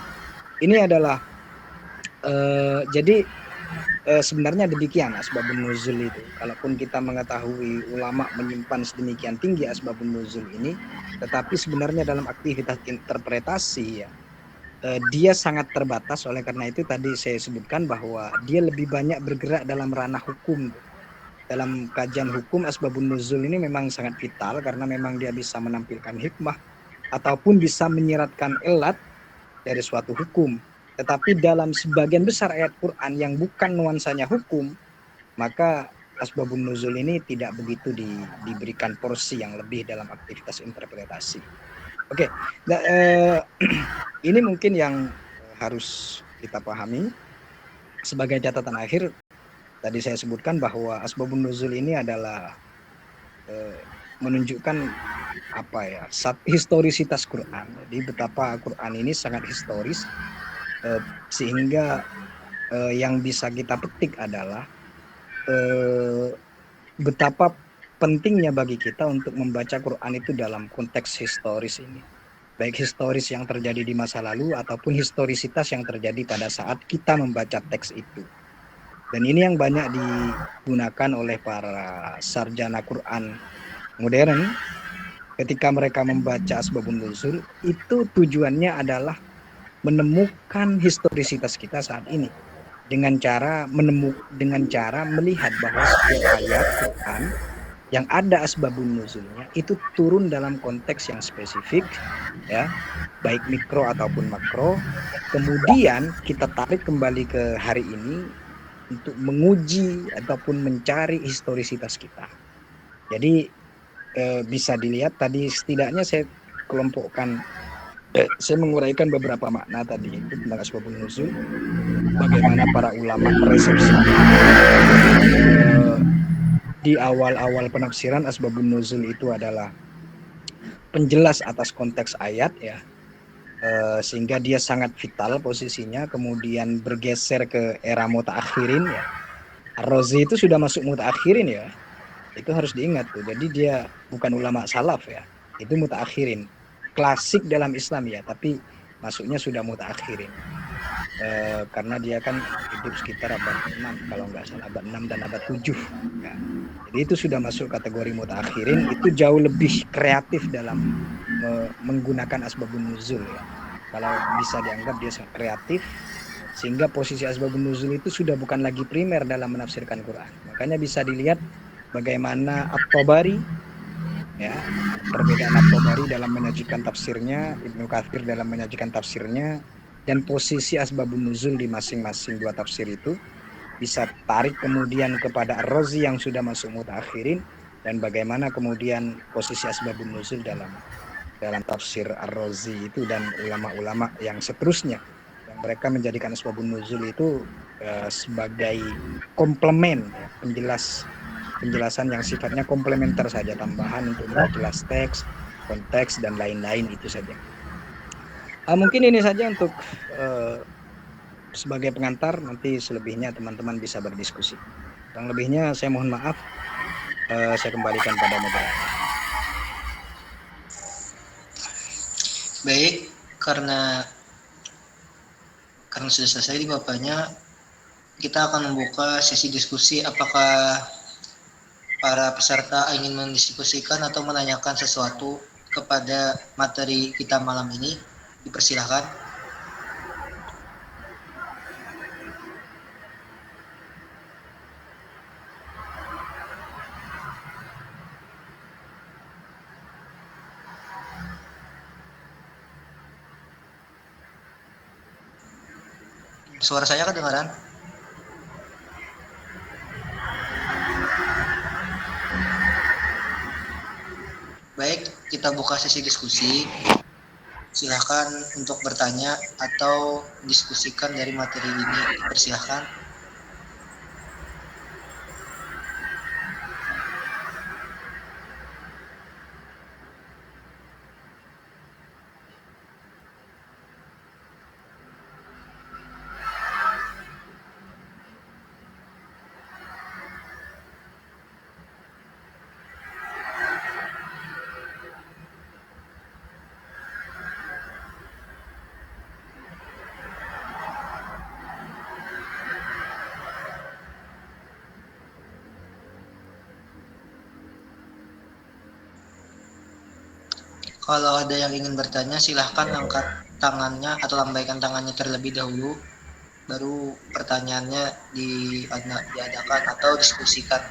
Ini adalah jadi sebenarnya demikian asbabun nuzul itu. Kalaupun kita mengetahui ulama menyimpan sedemikian tinggi asbabun nuzul ini, tetapi sebenarnya dalam aktivitas interpretasi ya, dia sangat terbatas. Oleh karena itu tadi saya sebutkan bahwa dia lebih banyak bergerak dalam ranah hukum. Dalam kajian hukum asbabun nuzul ini memang sangat vital karena memang dia bisa menampilkan hikmah ataupun bisa menyiratkan elat dari suatu hukum. Tetapi dalam sebagian besar ayat Quran yang bukan nuansanya hukum, maka asbabun nuzul ini tidak begitu diberikan porsi yang lebih dalam aktivitas interpretasi. Oke, ini mungkin yang harus kita pahami. Sebagai catatan akhir, tadi saya sebutkan bahwa asbabun nuzul ini adalah menunjukkan historisitas Quran. Jadi betapa Quran ini sangat historis, sehingga yang bisa kita petik adalah betapa pentingnya bagi kita untuk membaca Quran itu dalam konteks historis ini. Baik historis yang terjadi di masa lalu ataupun historisitas yang terjadi pada saat kita membaca teks itu. Dan ini yang banyak digunakan oleh para sarjana Quran modern ketika mereka membaca asbabun nuzul, itu tujuannya adalah menemukan historisitas kita saat ini dengan cara melihat bahwa setiap ayat Quran yang ada asbabun nuzulnya itu turun dalam konteks yang spesifik ya, baik mikro ataupun makro. Kemudian kita tarik kembali ke hari ini untuk menguji ataupun mencari historisitas kita. Jadi bisa dilihat tadi setidaknya saya kelompokkan, saya menguraikan beberapa makna tadi itu tentang asbabun nuzul, bagaimana para ulama meresepsikan. Di awal-awal penafsiran asbabun nuzul itu adalah penjelas atas konteks ayat ya, sehingga dia sangat vital posisinya. Kemudian bergeser ke era mutaakhirin ya. Ar-Razi itu sudah masuk mutaakhirin ya, itu harus diingat tuh. Jadi dia bukan ulama salaf ya, itu mutaakhirin, klasik dalam Islam ya, tapi masuknya sudah mutaakhirin. Karena dia kan hidup sekitar abad 6 kalau nggak salah, abad 6 dan abad 7 ya. Jadi itu sudah masuk kategori mutaakhirin, itu jauh lebih kreatif dalam menggunakan asbabun nuzul ya. Kalau bisa dianggap dia sangat kreatif, sehingga posisi asbabun nuzul itu sudah bukan lagi primer dalam menafsirkan Quran. Makanya bisa dilihat bagaimana At-Tabari ya, perbedaan At-Tabari dalam menyajikan tafsirnya, Ibnu Katsir dalam menyajikan tafsirnya, dan posisi asbabun nuzul di masing-masing dua tafsir itu, bisa tarik kemudian kepada Ar-Razi yang sudah masuk mutaakhirin, dan bagaimana kemudian posisi asbabun nuzul dalam tafsir Ar-Razi itu dan ulama-ulama yang seterusnya, yang mereka menjadikan asbabun nuzul itu sebagai komplemen, ya, penjelasan yang sifatnya komplementer saja, tambahan untuk memperjelas teks, konteks dan lain-lain, itu saja. Mungkin ini saja untuk sebagai pengantar, nanti selebihnya teman-teman bisa berdiskusi. Yang lebihnya saya mohon maaf, saya kembalikan pada moderator. Baik, karena sudah selesai di Bapaknya, kita akan membuka sesi diskusi. Apakah para peserta ingin mendiskusikan atau menanyakan sesuatu kepada materi kita malam ini? Dipersilahkan. Suara saya kedengaran? Baik, kita buka sesi diskusi. Silakan untuk bertanya atau diskusikan dari materi ini. Persilahkan. Kalau ada yang ingin bertanya, silahkan angkat tangannya atau lambaikan tangannya terlebih dahulu, baru pertanyaannya diadakan atau diskusikan.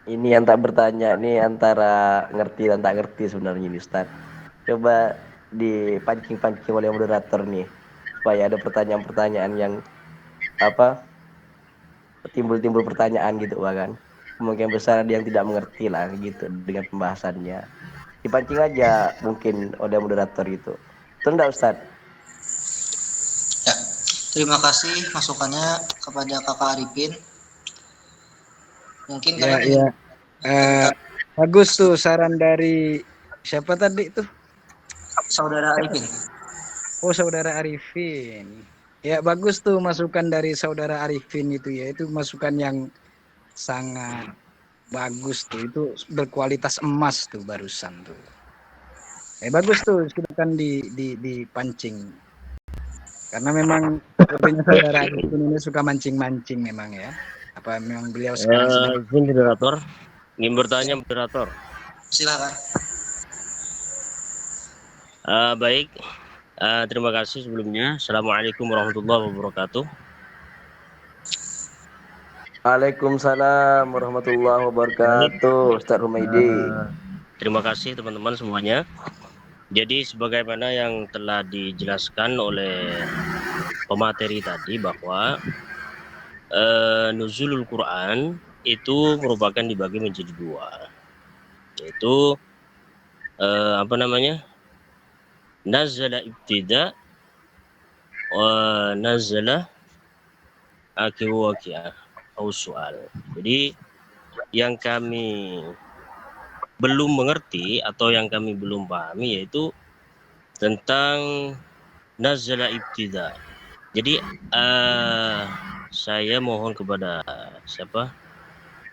Ini yang tak bertanya nih antara ngerti dan tak ngerti sebenarnya ini Ustaz. Coba dipancing-pancing oleh moderator nih supaya ada pertanyaan-pertanyaan yang timbul-timbul pertanyaan gitu bahkan. Kemungkinan besar ada yang tidak mengerti lah gitu dengan pembahasannya. Dipancing aja mungkin oleh moderator gitu. Betul enggak Ustaz? Ya, terima kasih masukannya kepada Kakak Arifin. Mungkin Ya, kalian ya. Bagus tuh saran dari siapa tadi tuh? Saudara Arifin. Oh, Saudara Arifin. Ya, bagus tuh masukan dari Saudara Arifin itu ya. Itu masukan yang sangat bagus tuh. Itu berkualitas emas tuh barusan tuh. Bagus tuh, silakan dipancing. Karena memang sepertinya Saudara Arifin ini suka mancing-mancing memang ya. Apa memang beliau sekarang sedang moderator? Ingin bertanya moderator? Silakan. Baik. Terima kasih sebelumnya. Assalamualaikum warahmatullahi wabarakatuh. Waalaikumsalam warahmatullahi wabarakatuh, Ustaz Humaydi. Terima kasih teman-teman semuanya. Jadi sebagaimana yang telah dijelaskan oleh pemateri tadi bahwa nuzulul Quran itu merupakan dibagi menjadi dua, yaitu nazala ibtida wa nazala akhir waqi'ah atau soal. Jadi yang kami belum mengerti atau yang kami belum pahami yaitu tentang nazala ibtida. Jadi saya mohon kepada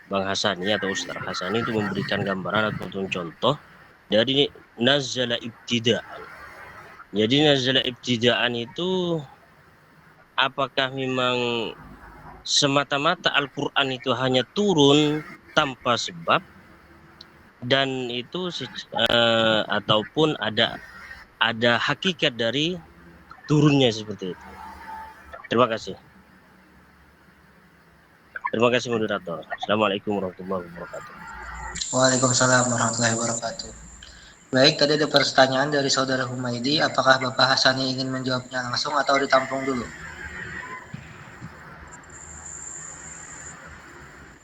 Bang Hasani atau Ustaz Hasani untuk memberikan gambaran atau contoh dari nazala ibtida. Jadi nazala ibtidaan itu apakah memang semata-mata Al-Quran itu hanya turun tanpa sebab, dan itu ataupun ada hakikat dari turunnya seperti itu. Terima kasih. Terima kasih moderator. Assalamualaikum warahmatullahi wabarakatuh. Waalaikumsalam warahmatullahi wabarakatuh. Baik, tadi ada pertanyaan dari saudara Humaydi. Apakah Bapak Hasani ingin menjawabnya langsung atau ditampung dulu?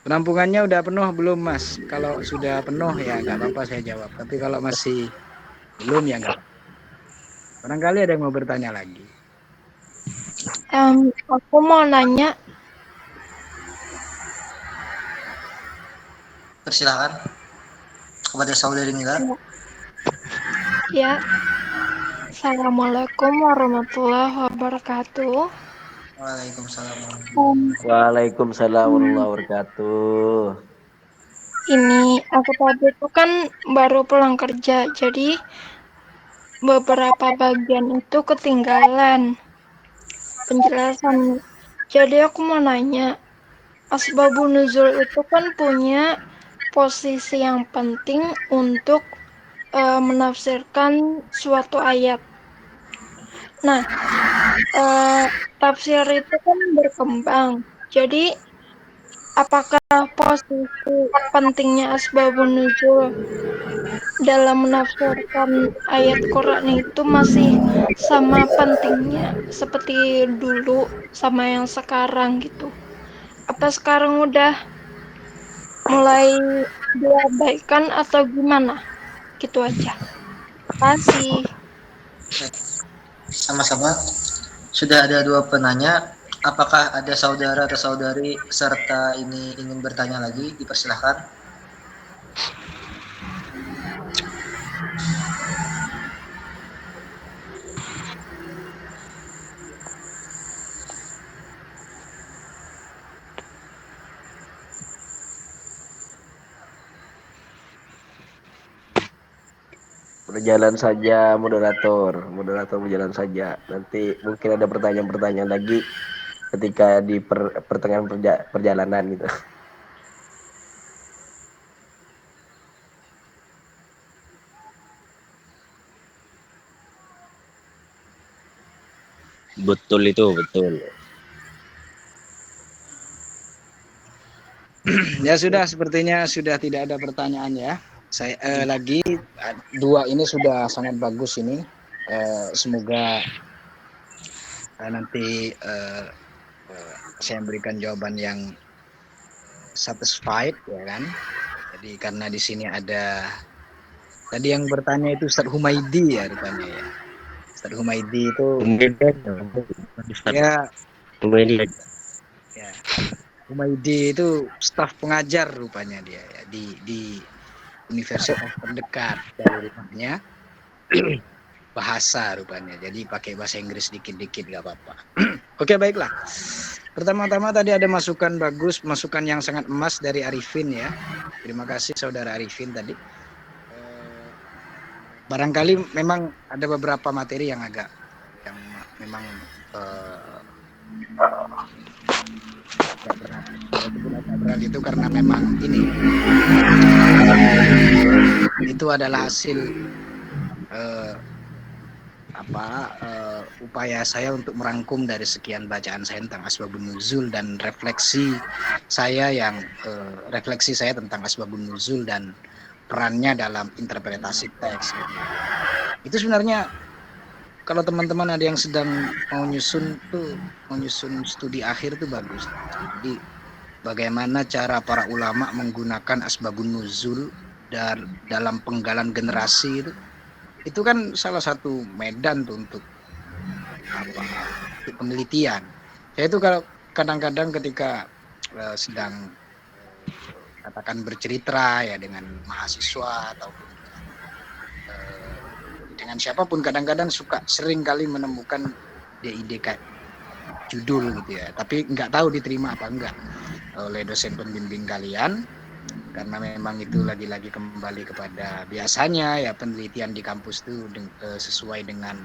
Penampungannya udah penuh belum, Mas? Kalau sudah penuh ya nggak apa-apa saya jawab. Tapi kalau masih belum ya nggak. Barangkali ada yang mau bertanya lagi. Aku mau nanya, Persilakan kepada saudari Mila. ya. Assalamualaikum warahmatullahi wabarakatuh. Waalaikumsalam warahmatullahi Um, wabarakatuh. Waalaikumsalam warahmatullahi wabarakatuh. ini aku tadi itu kan baru pulang kerja, jadi beberapa bagian itu ketinggalan penjelasan. Jadi aku mau nanya, Asbabun Nuzul itu kan punya posisi yang penting untuk menafsirkan suatu ayat. Nah, tafsir itu kan berkembang. Jadi, apakah posisi pentingnya asbabun nuzul dalam menafsirkan ayat Quran itu masih sama pentingnya seperti dulu sama yang sekarang gitu? Apa sekarang udah mulai diabaikan atau gimana? Gitu aja. Makasih. Sama-sama. Sudah ada 2 penanya. Apakah ada saudara atau saudari peserta ini ingin bertanya lagi? Dipersilahkan. Berjalan saja moderator berjalan saja. Nanti mungkin ada pertanyaan-pertanyaan lagi ketika di pertengahan perjalanan gitu. Betul itu, betul. Ya sudah, sepertinya sudah tidak ada pertanyaan ya. Saya lagi 2 ini sudah sangat bagus ini. Semoga nanti saya memberikan jawaban yang satisfied ya kan. Jadi karena di sini ada tadi yang bertanya itu Ustadz Humaydi ya rupanya ya. Ustadz Humaydi itu ya Humaydi itu staf pengajar rupanya dia ya di universitas terdekat dari rumahnya. Bahasa rupanya, jadi pakai bahasa Inggris dikit-dikit gak apa-apa. Oke, baiklah. Pertama-tama tadi ada masukan bagus, masukan yang sangat emas dari Arifin ya. Terima kasih saudara Arifin tadi. Barangkali memang ada beberapa materi yang memang berat itu karena memang ini itu adalah hasil upaya saya untuk merangkum dari sekian bacaan saya tentang asbabun nuzul dan refleksi saya tentang asbabun nuzul dan perannya dalam interpretasi teks. Itu sebenarnya kalau teman-teman ada yang sedang mau nyusun studi akhir itu bagus. Jadi bagaimana cara para ulama menggunakan asbabun nuzul dan dalam penggalan generasi itu kan salah satu medan tuh untuk penelitian. Saya itu kalau kadang-kadang ketika sedang katakan bercerita ya dengan mahasiswa ataupun dengan siapapun, kadang-kadang sering kali menemukan ide kayak judul gitu ya, tapi nggak tahu diterima apa enggak oleh dosen pembimbing kalian. Karena memang itu lagi-lagi kembali kepada biasanya ya penelitian di kampus itu sesuai dengan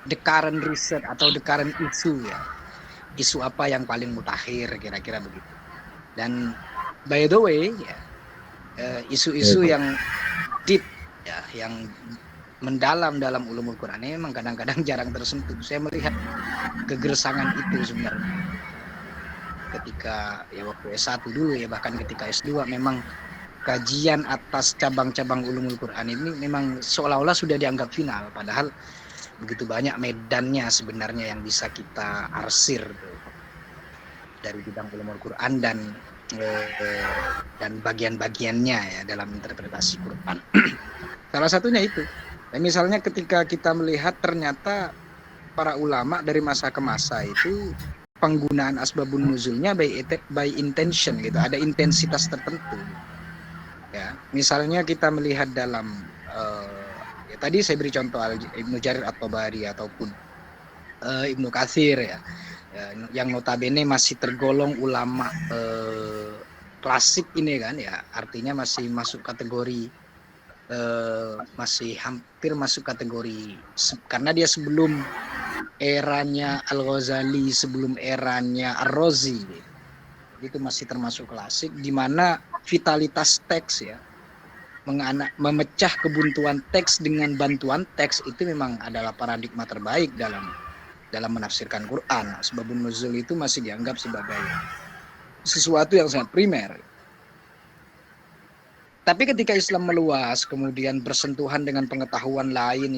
the current research atau the current issue ya. Isu apa yang paling mutakhir kira-kira begitu. Dan by the way ya, isu-isu yang deep ya, yang mendalam dalam ulumul Quran ini memang kadang-kadang jarang tersentuh. Saya melihat kegersangan itu sebenarnya ketika ya waktu S1 dulu ya, bahkan ketika S2 memang kajian atas cabang-cabang ulumul Quran ini memang seolah-olah sudah dianggap final, padahal begitu banyak medannya sebenarnya yang bisa kita arsir dari bidang ulumul Quran dan bagian-bagiannya ya dalam interpretasi Quran. Salah satunya itu. Misalnya ketika kita melihat ternyata para ulama dari masa ke masa itu penggunaan asbabun nuzulnya by intention gitu, ada intensitas tertentu. Ya, misalnya kita melihat dalam ya tadi saya beri contoh Ibnu Jarir at-Tabari ataupun Ibnu Katsir ya, yang notabene masih tergolong ulama klasik ini kan ya, artinya masih masuk kategori masih hampir masuk kategori karena dia sebelum eranya Al-Ghazali, sebelum eranya Ar-Razi, itu masih termasuk klasik, di mana vitalitas teks ya, memecah kebuntuan teks dengan bantuan teks itu memang adalah paradigma terbaik dalam menafsirkan Quran. Asbabun nuzul itu masih dianggap sebagai sesuatu yang sangat primer. Tapi ketika Islam meluas, kemudian bersentuhan dengan pengetahuan lain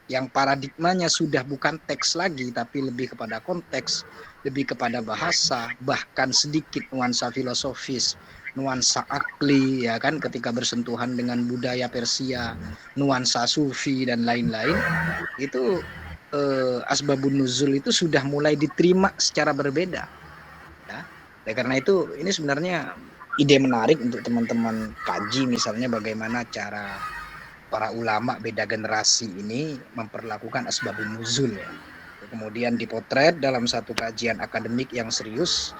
yang paradigmanya sudah bukan teks lagi, tapi lebih kepada konteks, lebih kepada bahasa, bahkan sedikit nuansa filosofis, nuansa akli, ya kan, ketika bersentuhan dengan budaya Persia, nuansa sufi dan lain-lain, itu asbabun nuzul itu sudah mulai diterima secara berbeda. Ya, karena itu ini sebenarnya ide menarik untuk teman-teman kaji, misalnya bagaimana cara para ulama beda generasi ini memperlakukan asbabun nuzul ya. Kemudian dipotret dalam satu kajian akademik yang serius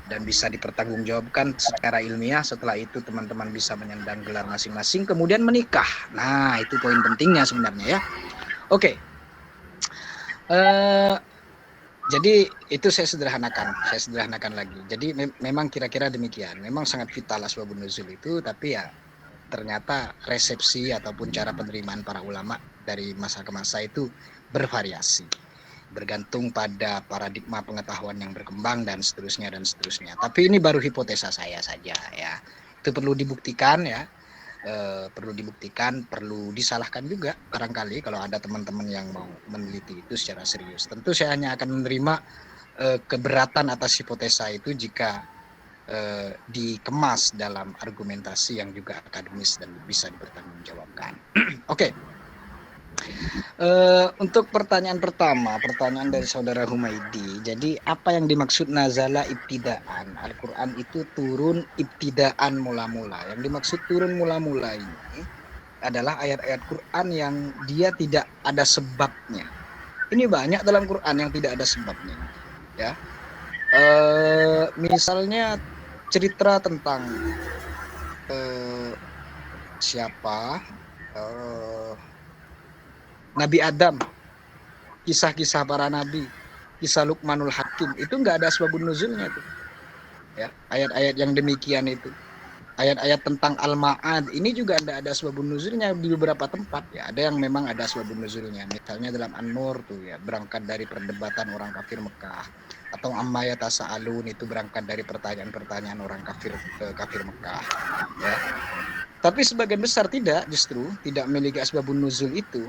dan bisa dipertanggungjawabkan secara ilmiah. Setelah itu teman-teman bisa menyandang gelar masing-masing, kemudian menikah. Nah, itu poin pentingnya sebenarnya ya. Oke. Jadi itu saya sederhanakan lagi. Jadi memang kira-kira demikian. Memang sangat vital asbabun nuzul itu, tapi ya ternyata resepsi ataupun cara penerimaan para ulama dari masa ke masa itu bervariasi, bergantung pada paradigma pengetahuan yang berkembang dan seterusnya. Tapi ini baru hipotesa saya saja ya. Itu perlu dibuktikan ya. Perlu disalahkan juga barangkali kalau ada teman-teman yang mau meneliti itu secara serius. Tentu saya hanya akan menerima keberatan atas hipotesa itu jika dikemas dalam argumentasi yang juga akademis dan bisa dipertanggungjawabkan. Oke. Untuk pertanyaan pertama, pertanyaan dari saudara Humaidi. Jadi apa yang dimaksud nazala ibtidaan? Al-Quran itu turun ibtidaan mula-mula. Yang dimaksud turun mula-mula ini adalah ayat-ayat Quran yang dia tidak ada sebabnya. Ini banyak dalam Quran yang tidak ada sebabnya. Ya, misalnya cerita tentang siapa? Nabi Adam, kisah-kisah para nabi, kisah Luqmanul Hakim, itu nggak ada asbabun nuzulnya tuh. Ya, ayat-ayat yang demikian itu. Ayat-ayat tentang Al-Ma'ad ini juga ada asbabun nuzulnya di beberapa tempat ya. Ada yang memang ada asbabun nuzulnya. Misalnya dalam An-Nur tuh ya, berangkat dari perdebatan orang kafir Mekah, atau Amma Yatasa'alun itu berangkat dari pertanyaan-pertanyaan orang kafir Mekah ya. Tapi sebagian besar justru tidak memiliki asbabun nuzul itu.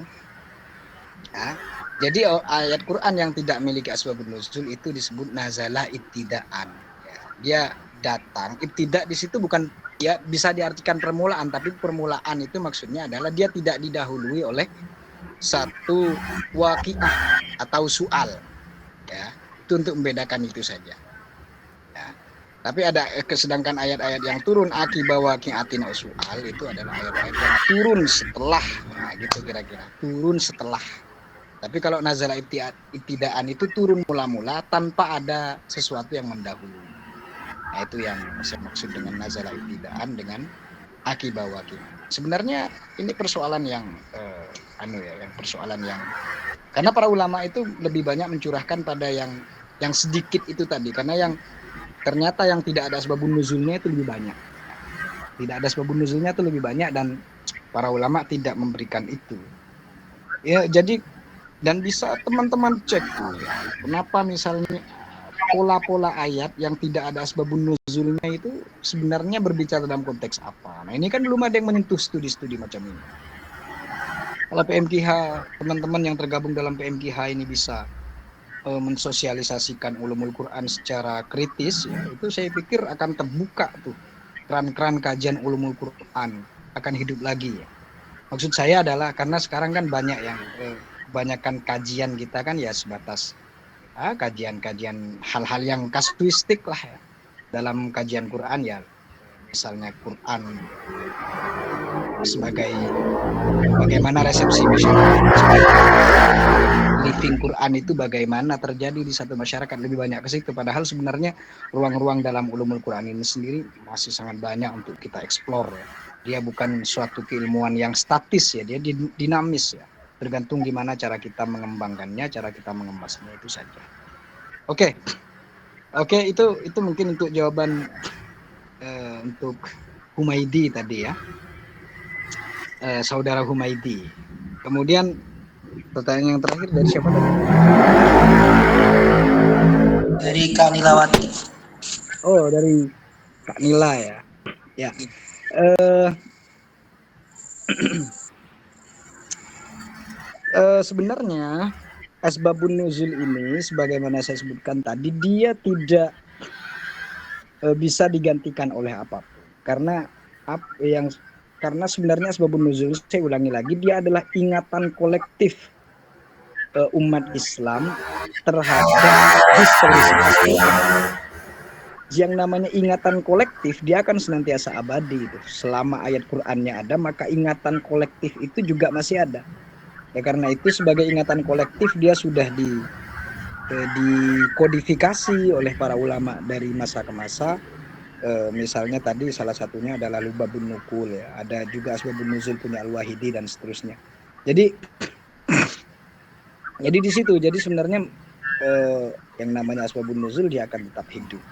Ya, jadi ayat Quran yang tidak memiliki asbabun nuzul itu disebut nazala ibtidaan. Ya, dia datang, ibtida di situ bukan ya bisa diartikan permulaan, tapi permulaan itu maksudnya adalah dia tidak didahului oleh satu waqiah atau soal. Ya, itu untuk membedakan itu saja. Ya. Tapi sedangkan ayat-ayat yang turun akibat waqiatin soal itu adalah ayat-ayat yang turun setelah, nah gitu kira-kira, turun setelah. Tapi kalau nazala ibtidaan itu turun mula-mula tanpa ada sesuatu yang mendahului. Nah, itu yang saya maksud dengan nazala ibtidaan dengan akibat. Sebenarnya ini persoalan yang persoalan yang karena para ulama itu lebih banyak mencurahkan pada yang sedikit itu tadi, karena yang ternyata yang tidak ada asbabun nuzulnya itu lebih banyak. Tidak ada asbabun nuzulnya itu lebih banyak dan para ulama tidak memberikan itu. Ya, jadi dan bisa teman-teman cek tuh ya, kenapa misalnya pola-pola ayat yang tidak ada asbabun nuzulnya itu sebenarnya berbicara dalam konteks apa. Nah, ini kan belum ada yang menyentuh studi-studi macam ini. Kalau PMKH, teman-teman yang tergabung dalam PMKH ini bisa mensosialisasikan ulumul Quran secara kritis, ya, itu saya pikir akan terbuka tuh keran-keran kajian ulumul Quran akan hidup lagi. Ya. Maksud saya adalah karena sekarang kan banyak yang kebanyakan kajian kita kan ya sebatas kajian-kajian hal-hal yang kasuistik lah ya dalam kajian Quran, ya misalnya Quran sebagai bagaimana resepsi masyarakat, living Quran itu bagaimana terjadi di satu masyarakat, lebih banyak ke situ. Padahal sebenarnya ruang-ruang dalam ulumul Quran ini sendiri masih sangat banyak untuk kita eksplor ya. Dia bukan suatu keilmuan yang statis ya, dia dinamis ya. Tergantung gimana cara kita mengembangkannya, cara kita mengemasnya, itu saja. Oke, itu mungkin untuk jawaban untuk Humaidi tadi ya, saudara Humaidi. Kemudian pertanyaan yang terakhir dari siapa tadi? Dari Kak Nilawati. Oh, dari Kak Nila ya. Ya. Sebenarnya asbabun nuzul ini sebagaimana saya sebutkan tadi, dia tidak bisa digantikan oleh apapun. Karena sebenarnya asbabun nuzul, saya ulangi lagi, dia adalah ingatan kolektif umat Islam terhadap historisitas. Yang namanya ingatan kolektif dia akan senantiasa abadi itu. Selama ayat Qur'annya ada, maka ingatan kolektif itu juga masih ada. Ya, karena itu sebagai ingatan kolektif dia sudah dikodifikasi oleh para ulama dari masa ke masa. Misalnya tadi salah satunya adalah Lubabun Nukul ya. Ada juga asbabun nuzul punya Al-Wahidi dan seterusnya. Jadi di situ. Jadi sebenarnya yang namanya asbabun nuzul dia akan tetap hidup.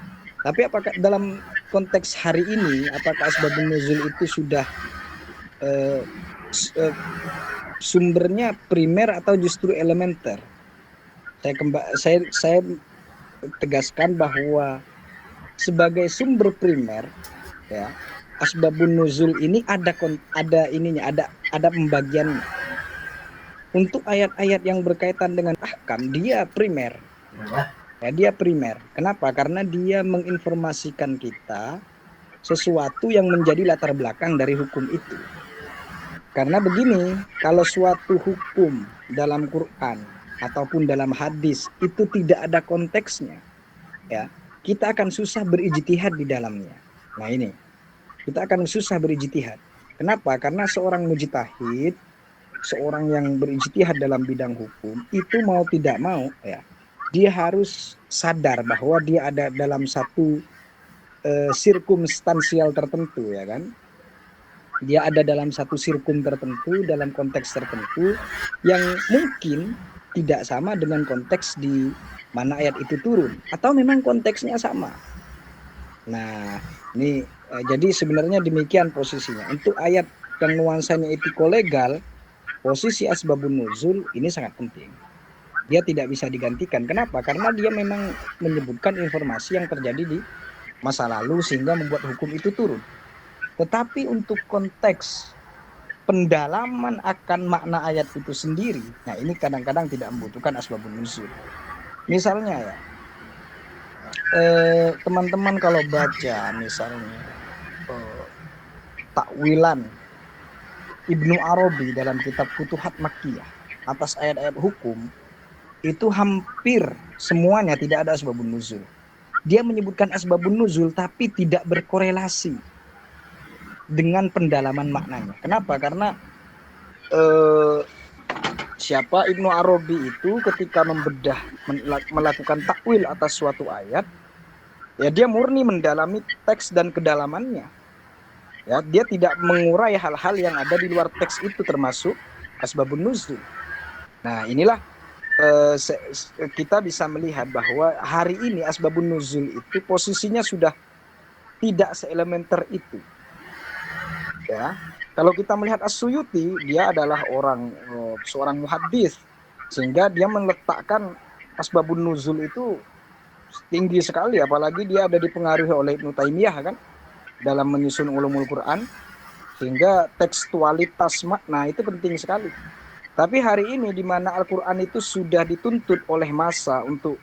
Tapi apakah dalam konteks hari ini, apakah asbabun nuzul itu sudah sumbernya primer atau justru elementer? Saya tegaskan bahwa sebagai sumber primer, ya, asbabun nuzul ini ada pembagian. Untuk ayat-ayat yang berkaitan dengan ahkam, dia primer. Ya, dia primer. Kenapa? Karena dia menginformasikan kita sesuatu yang menjadi latar belakang dari hukum itu. Karena begini, kalau suatu hukum dalam Quran ataupun dalam hadis itu tidak ada konteksnya, ya, kita akan susah berijtihad di dalamnya. Nah ini, kita akan susah berijtihad. Kenapa? Karena seorang mujtahid, seorang yang berijtihad dalam bidang hukum itu mau tidak mau ya, dia harus sadar bahwa dia ada dalam satu sirkumstansial tertentu, ya kan? Dia ada dalam satu sirkum tertentu, dalam konteks tertentu yang mungkin tidak sama dengan konteks di mana ayat itu turun, atau memang konteksnya sama. Nah, ini jadi sebenarnya demikian posisinya. Untuk ayat yang nuansanya etiko-legal, posisi asbabun nuzul ini sangat penting. Dia tidak bisa digantikan. Kenapa? Karena dia memang menyebutkan informasi yang terjadi di masa lalu sehingga membuat hukum itu turun. Tetapi untuk konteks pendalaman akan makna ayat itu sendiri, nah ini kadang-kadang tidak membutuhkan asbabun nuzul. Misalnya ya, teman-teman kalau baca misalnya takwilan Ibnu Arabi dalam kitab Futuhat Makkiyah atas ayat-ayat hukum, itu hampir semuanya tidak ada asbabun nuzul. Dia menyebutkan asbabun nuzul tapi tidak berkorelasi dengan pendalaman maknanya. Kenapa? Karena Ibnu Arabi itu ketika membedah, melakukan takwil atas suatu ayat, ya dia murni mendalami teks dan kedalamannya. Ya, dia tidak mengurai hal-hal yang ada di luar teks itu termasuk asbabun nuzul. Nah, inilah kita bisa melihat bahwa hari ini asbabun nuzul itu posisinya sudah tidak seelementer itu. Ya, kalau kita melihat As-Suyuti, dia adalah seorang muhaddits, sehingga dia meletakkan asbabun nuzul itu tinggi sekali, apalagi dia ada dipengaruhi oleh Ibnu Taimiyah kan dalam menyusun ulumul Quran, sehingga tekstualitas makna itu penting sekali. Tapi hari ini di mana Al-Quran itu sudah dituntut oleh massa untuk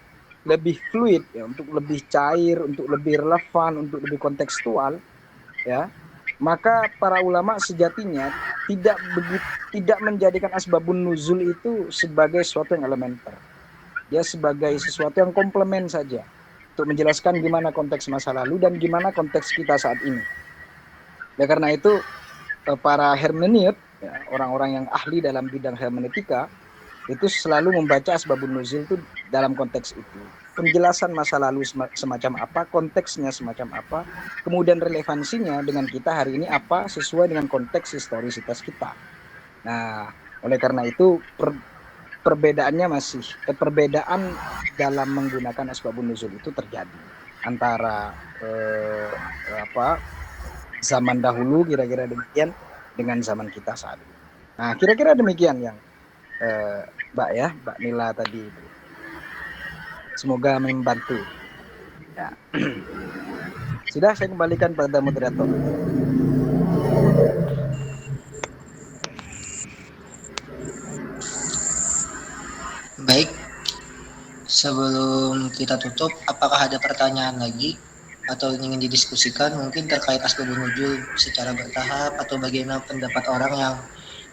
lebih fluid, ya, untuk lebih cair, untuk lebih relevan, untuk lebih kontekstual, ya, maka para ulama sejatinya tidak menjadikan asbabun nuzul itu sebagai sesuatu yang elementer. Dia sebagai sesuatu yang komplement saja untuk menjelaskan gimana konteks masa lalu dan gimana konteks kita saat ini. Ya, karena itu para hermeneut, ya, orang-orang yang ahli dalam bidang hermeneutika itu selalu membaca asbabun nuzul itu dalam konteks itu. Penjelasan masa lalu semacam apa, konteksnya semacam apa, kemudian relevansinya dengan kita hari ini apa, sesuai dengan konteks historisitas kita. Nah, oleh karena itu perbedaan dalam menggunakan asbabun nuzul itu terjadi antara zaman dahulu kira-kira demikian dengan zaman kita saat ini. Nah, kira-kira demikian yang Mbak Nila tadi itu. Semoga membantu. Ya. Sudah, saya kembalikan pada moderator. Baik, sebelum kita tutup, apakah ada pertanyaan lagi atau ingin didiskusikan mungkin terkait asbabun nuzul secara bertahap, atau bagaimana pendapat orang yang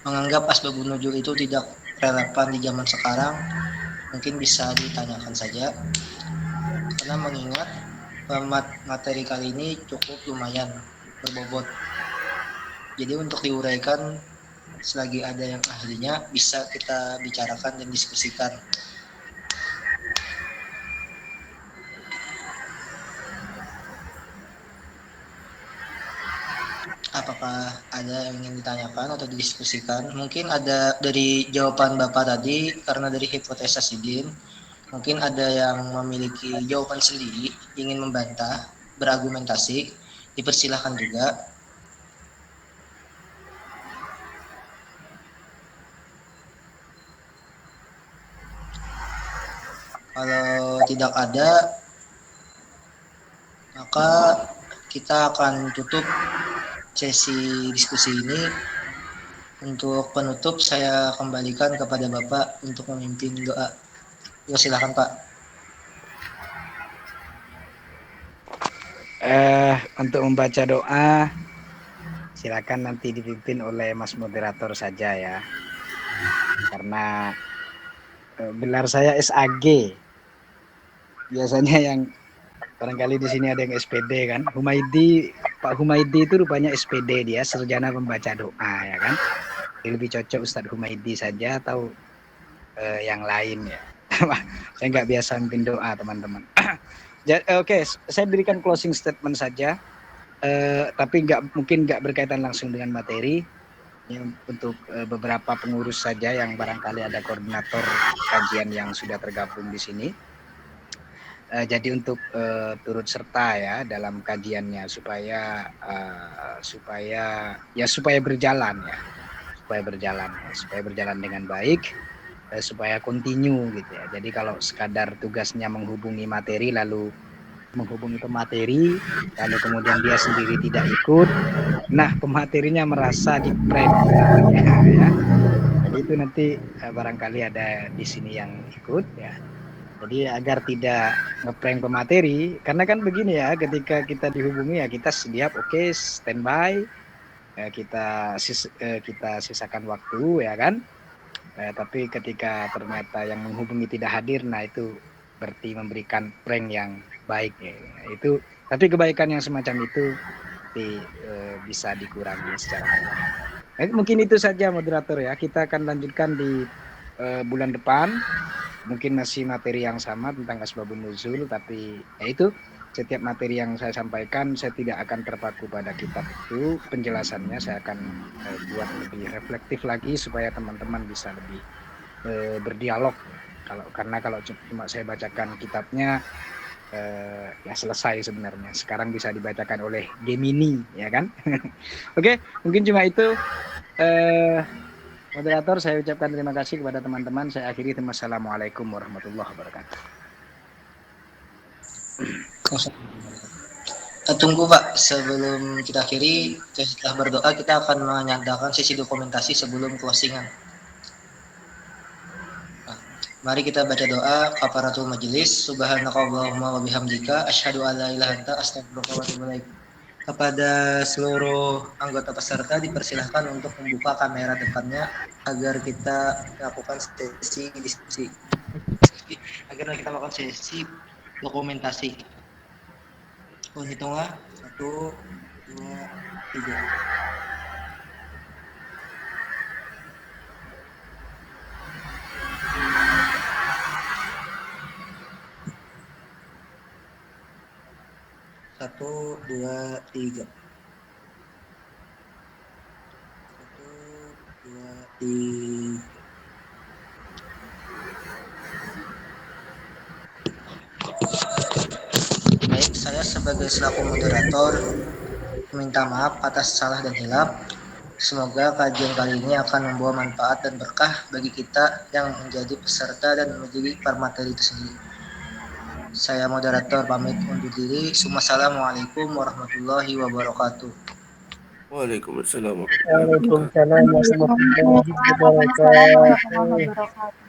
menganggap asbabun nuzul itu tidak relevan di zaman sekarang? Mungkin bisa ditanyakan saja, karena mengingat materi kali ini cukup lumayan berbobot. Jadi untuk diuraikan selagi ada yang ahlinya bisa kita bicarakan dan diskusikan. Apakah ada yang ingin ditanyakan atau didiskusikan? Mungkin ada dari jawaban Bapak tadi, karena dari hipotesa Sidin, mungkin ada yang memiliki jawaban sendiri, ingin membantah, berargumentasi, dipersilahkan juga. Kalau tidak ada, maka kita akan tutup sesi diskusi ini. Untuk penutup, saya kembalikan kepada Bapak untuk memimpin doa. Silakan Pak. Untuk membaca doa, silakan nanti dipimpin oleh Mas Moderator saja ya. Karena gelar saya SAG. Biasanya yang barangkali di sini ada yang SPD kan. Pak Humaidi itu rupanya SPD, dia sarjana pembaca doa ya kan. Jadi lebih cocok Ustadz Humaidi saja atau yang lain ya. Saya nggak biasa memimpin doa teman-teman. Oke, saya berikan closing statement saja, tapi mungkin nggak berkaitan langsung dengan materi. Ini untuk beberapa pengurus saja yang barangkali ada koordinator kajian yang sudah tergabung di sini. Jadi untuk turut serta ya dalam kajiannya supaya berjalan dengan baik, supaya continue gitu ya. Jadi kalau sekadar tugasnya menghubungi materi lalu menghubungi pemateri lalu kemudian dia sendiri tidak ikut, nah pematerinya merasa di-prank ya. Jadi itu nanti barangkali ada di sini yang ikut ya. Jadi agar tidak ngeprank pemateri, karena kan begini ya, ketika kita dihubungi ya kita siap, oke, standby, kita sisakan waktu ya kan. Tapi ketika ternyata yang menghubungi tidak hadir, nah itu berarti memberikan prank yang baik ya. Itu, tapi kebaikan yang semacam itu bisa dikurangi secara mungkin itu saja moderator ya. Kita akan lanjutkan di bulan depan. Mungkin masih materi yang sama tentang asbabun nuzul, tapi ya itu setiap materi yang saya sampaikan saya tidak akan terpaku pada kitab itu, penjelasannya saya akan buat lebih reflektif lagi supaya teman-teman bisa lebih berdialog. Karena kalau cuma saya bacakan kitabnya ya selesai sebenarnya. Sekarang bisa dibacakan oleh Gemini, ya kan? Oke, mungkin cuma itu. Moderator, saya ucapkan terima kasih kepada teman-teman. Saya akhiri. Wassalamualaikum warahmatullahi wabarakatuh. Tunggu Pak, sebelum kita akhiri, setelah berdoa kita akan mengadakan sesi dokumentasi sebelum closingan. Mari kita baca doa kafaratul majelis. Subhanakallahumma wa bihamdika asyhadu an la ilaha illa anta astaghfiruka wa atubu ilaik. Kepada seluruh anggota peserta dipersilahkan untuk membuka kamera depannya agar kita lakukan sesi diskusi. Agar kita lakukan sesi dokumentasi. Hitunglah 1, 2, 3. Satu, dua, tiga. 1, 2, 3. Baik, saya sebagai selaku moderator minta maaf atas salah dan hilaf. Semoga kajian kali ini akan membawa manfaat dan berkah bagi kita yang menjadi peserta dan menjadi materi itu sendiri. Saya moderator pamit undur diri. Assalamualaikum warahmatullahi wabarakatuh. Waalaikumsalam. Waalaikumsalam warahmatullahi wabarakatuh.